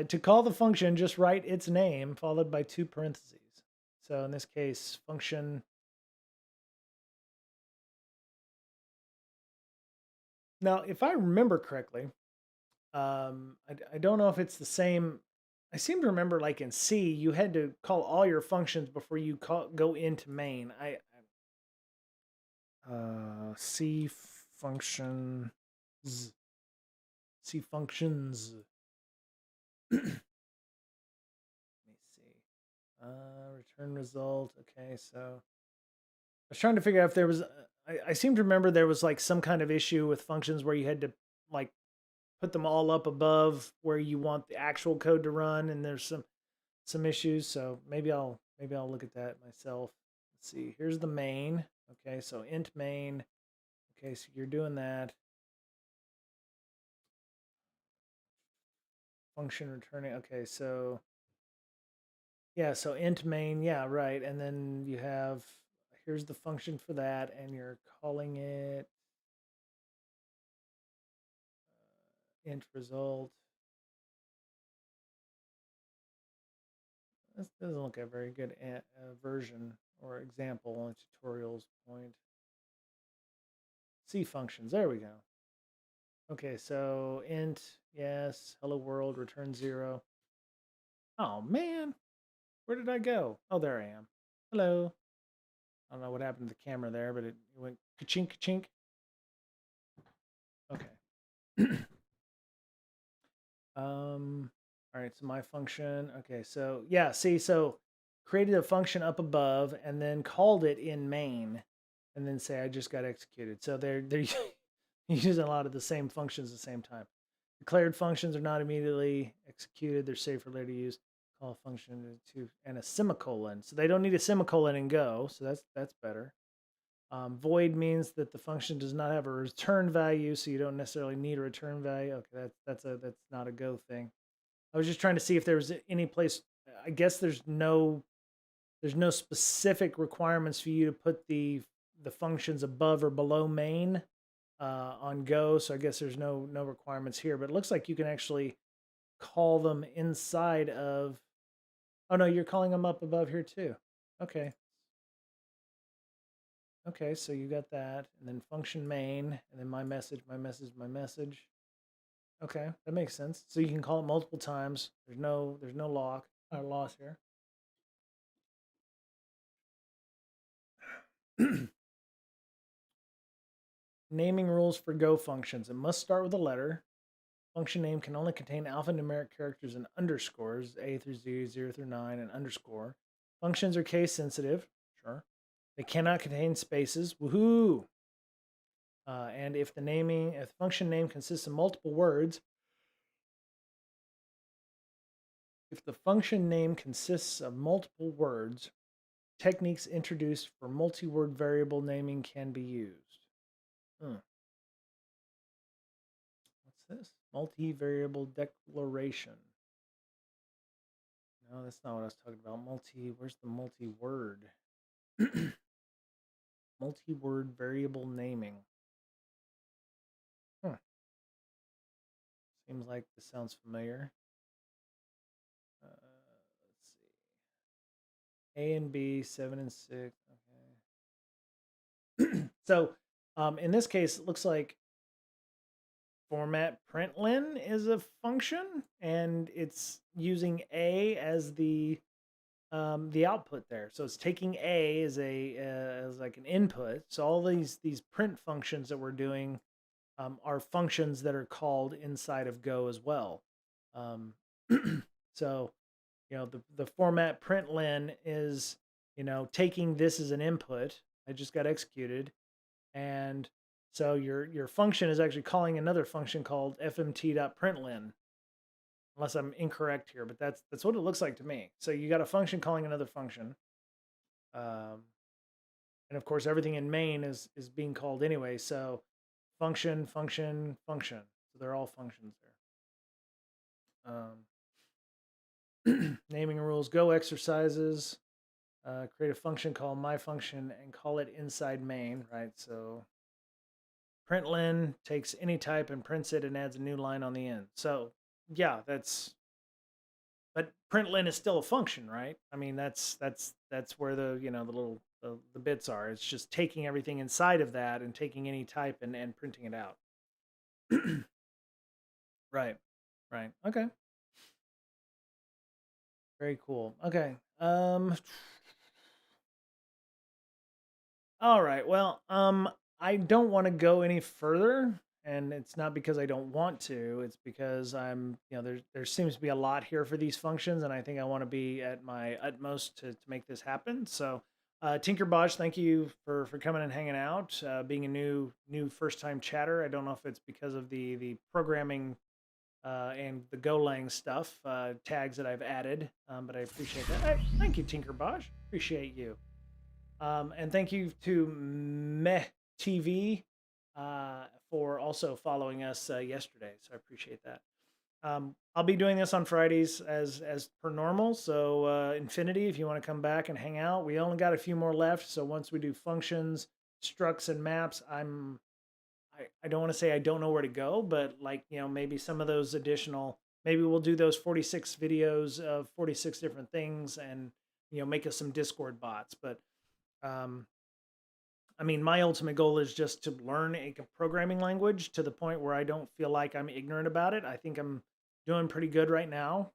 to call the function, just write its name followed by 2 parentheses. So in this case, function. Now, if I remember correctly, I don't know if it's the same. I seem to remember, like in C, you had to call all your functions before you go into main. C function, C functions. Let me see. Return result. Okay, so I was trying to figure out if there was. I seem to remember there was like some kind of issue with functions where you had to like put them all up above where you want the actual code to run, and there's some issues. So maybe I'll look at that myself. Let's see. Here's the main. Okay, so int main. Okay, so you're doing that. Function returning. Okay, so yeah, so int main. Yeah, right. And then you have here's the function for that, and you're calling it int result. This doesn't look a very good version or example on tutorials point. C functions. There we go. Okay, so int, yes, hello world, return 0. Oh man, where did I go? Oh, there I am. Hello. I don't know what happened to the camera there, but it went ka-chink, ka-chink. Okay. All right, so my function. Okay, so yeah, see, so created a function up above and then called it in main, and then say I just got executed. So they're using a lot of the same functions at the same time. Declared functions are not immediately executed. They're safe for later use. Call a function to and a semicolon. So they don't need a semicolon in Go. So that's better. Void means that the function does not have a return value, so you don't necessarily need a return value. Okay, that's not a Go thing. I was just trying to see if there was any place. I guess there's no specific requirements for you to put the functions above or below main on Go. So I guess there's no requirements here. But it looks like you can actually call them inside of. Oh no, you're calling them up above here too. Okay. Okay, so you got that, and then function main, and then my message. Okay, that makes sense. So you can call it multiple times. There's no lock or loss here. Naming rules for Go functions. It must start with a letter. Function name can only contain alphanumeric characters and underscores, A through Z, 0 through 9, and underscore. Functions are case sensitive. Sure. They cannot contain spaces. Woohoo! And if the function name consists of multiple words, if the function name consists of multiple words, techniques introduced for multi-word variable naming can be used. Hmm. What's this? Multi-variable declaration. No, that's not what I was talking about. Where's the multi-word? Multi-word variable naming. Huh. Seems like this sounds familiar. Let's see. A and B, 7 and 6. Okay. So in this case, it looks like format println is a function, and it's using A as the output there. So it's taking A as as like an input. So all these print functions that we're doing are functions that are called inside of Go as well. Um, so the format println is taking this as an input. I just got executed, and so your function is actually calling another function called fmt.println, unless I'm incorrect here, but that's what it looks like to me. So you got a function calling another function, um, and of course everything in main is being called anyway. So function, function, function. So they're all functions there. Naming rules: Go exercises. Create a function called my function and call it inside main. Right. So println takes any type and prints it and adds a new line on the end. So yeah, but println is still a function, right? I mean, that's where the the little the bits are. It's just taking everything inside of that and taking any type and printing it out. Right. Right. Okay. Very cool. Okay. All right. Well, I don't want to go any further, and it's not because I don't want to. It's because there seems to be a lot here for these functions, and I think I want to be at my utmost to make this happen. So, Tinker Bosch, thank you for coming and hanging out, being a new first time chatter. I don't know if it's because of the programming and the GoLang stuff tags that I've added, but I appreciate that. Thank you, Tinker Bosch. Appreciate you. And thank you to Meh TV for also following us yesterday. So I appreciate that. I'll be doing this on Fridays as per normal. So Infinity, if you want to come back and hang out, we only got a few more left. So once we do functions, structs, and maps, I don't want to say I don't know where to go, but like maybe some of those additional, maybe we'll do those 46 videos of 46 different things, and make us some Discord bots. But um, I mean, my ultimate goal is just to learn a programming language to the point where I don't feel like I'm ignorant about it. I think I'm doing pretty good right now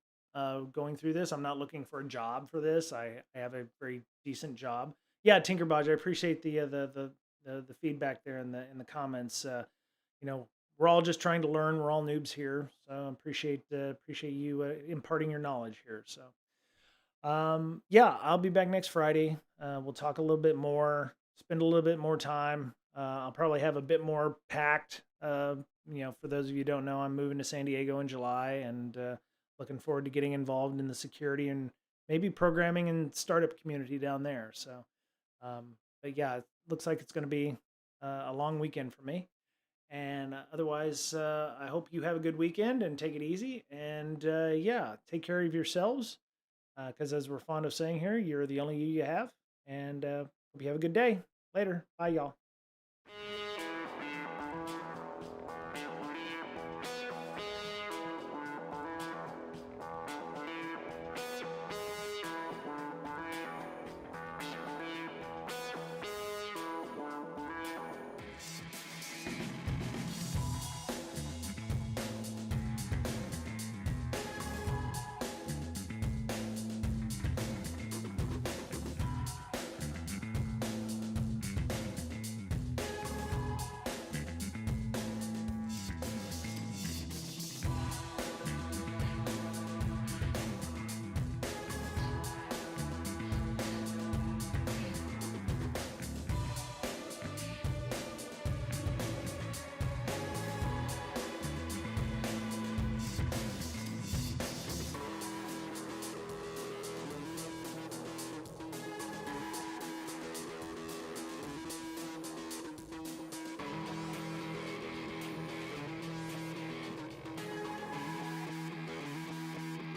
going through this. I'm not looking for a job for this. I have a very decent job. Yeah, Tinkerbodge, I appreciate the feedback there in the comments. You know, we're all just trying to learn. We're all noobs here, so I appreciate you imparting your knowledge here. So yeah, I'll be back next Friday. We'll talk a little bit more, spend a little bit more time. I'll probably have a bit more packed. For those of you who don't know, I'm moving to San Diego in July, and looking forward to getting involved in the security and maybe programming and startup community down there. So, but yeah, it looks like it's going to be a long weekend for me. And otherwise, I hope you have a good weekend and take it easy. And yeah, take care of yourselves, because as we're fond of saying here, you're the only you have. And hope you have a good day. Later. Bye, y'all.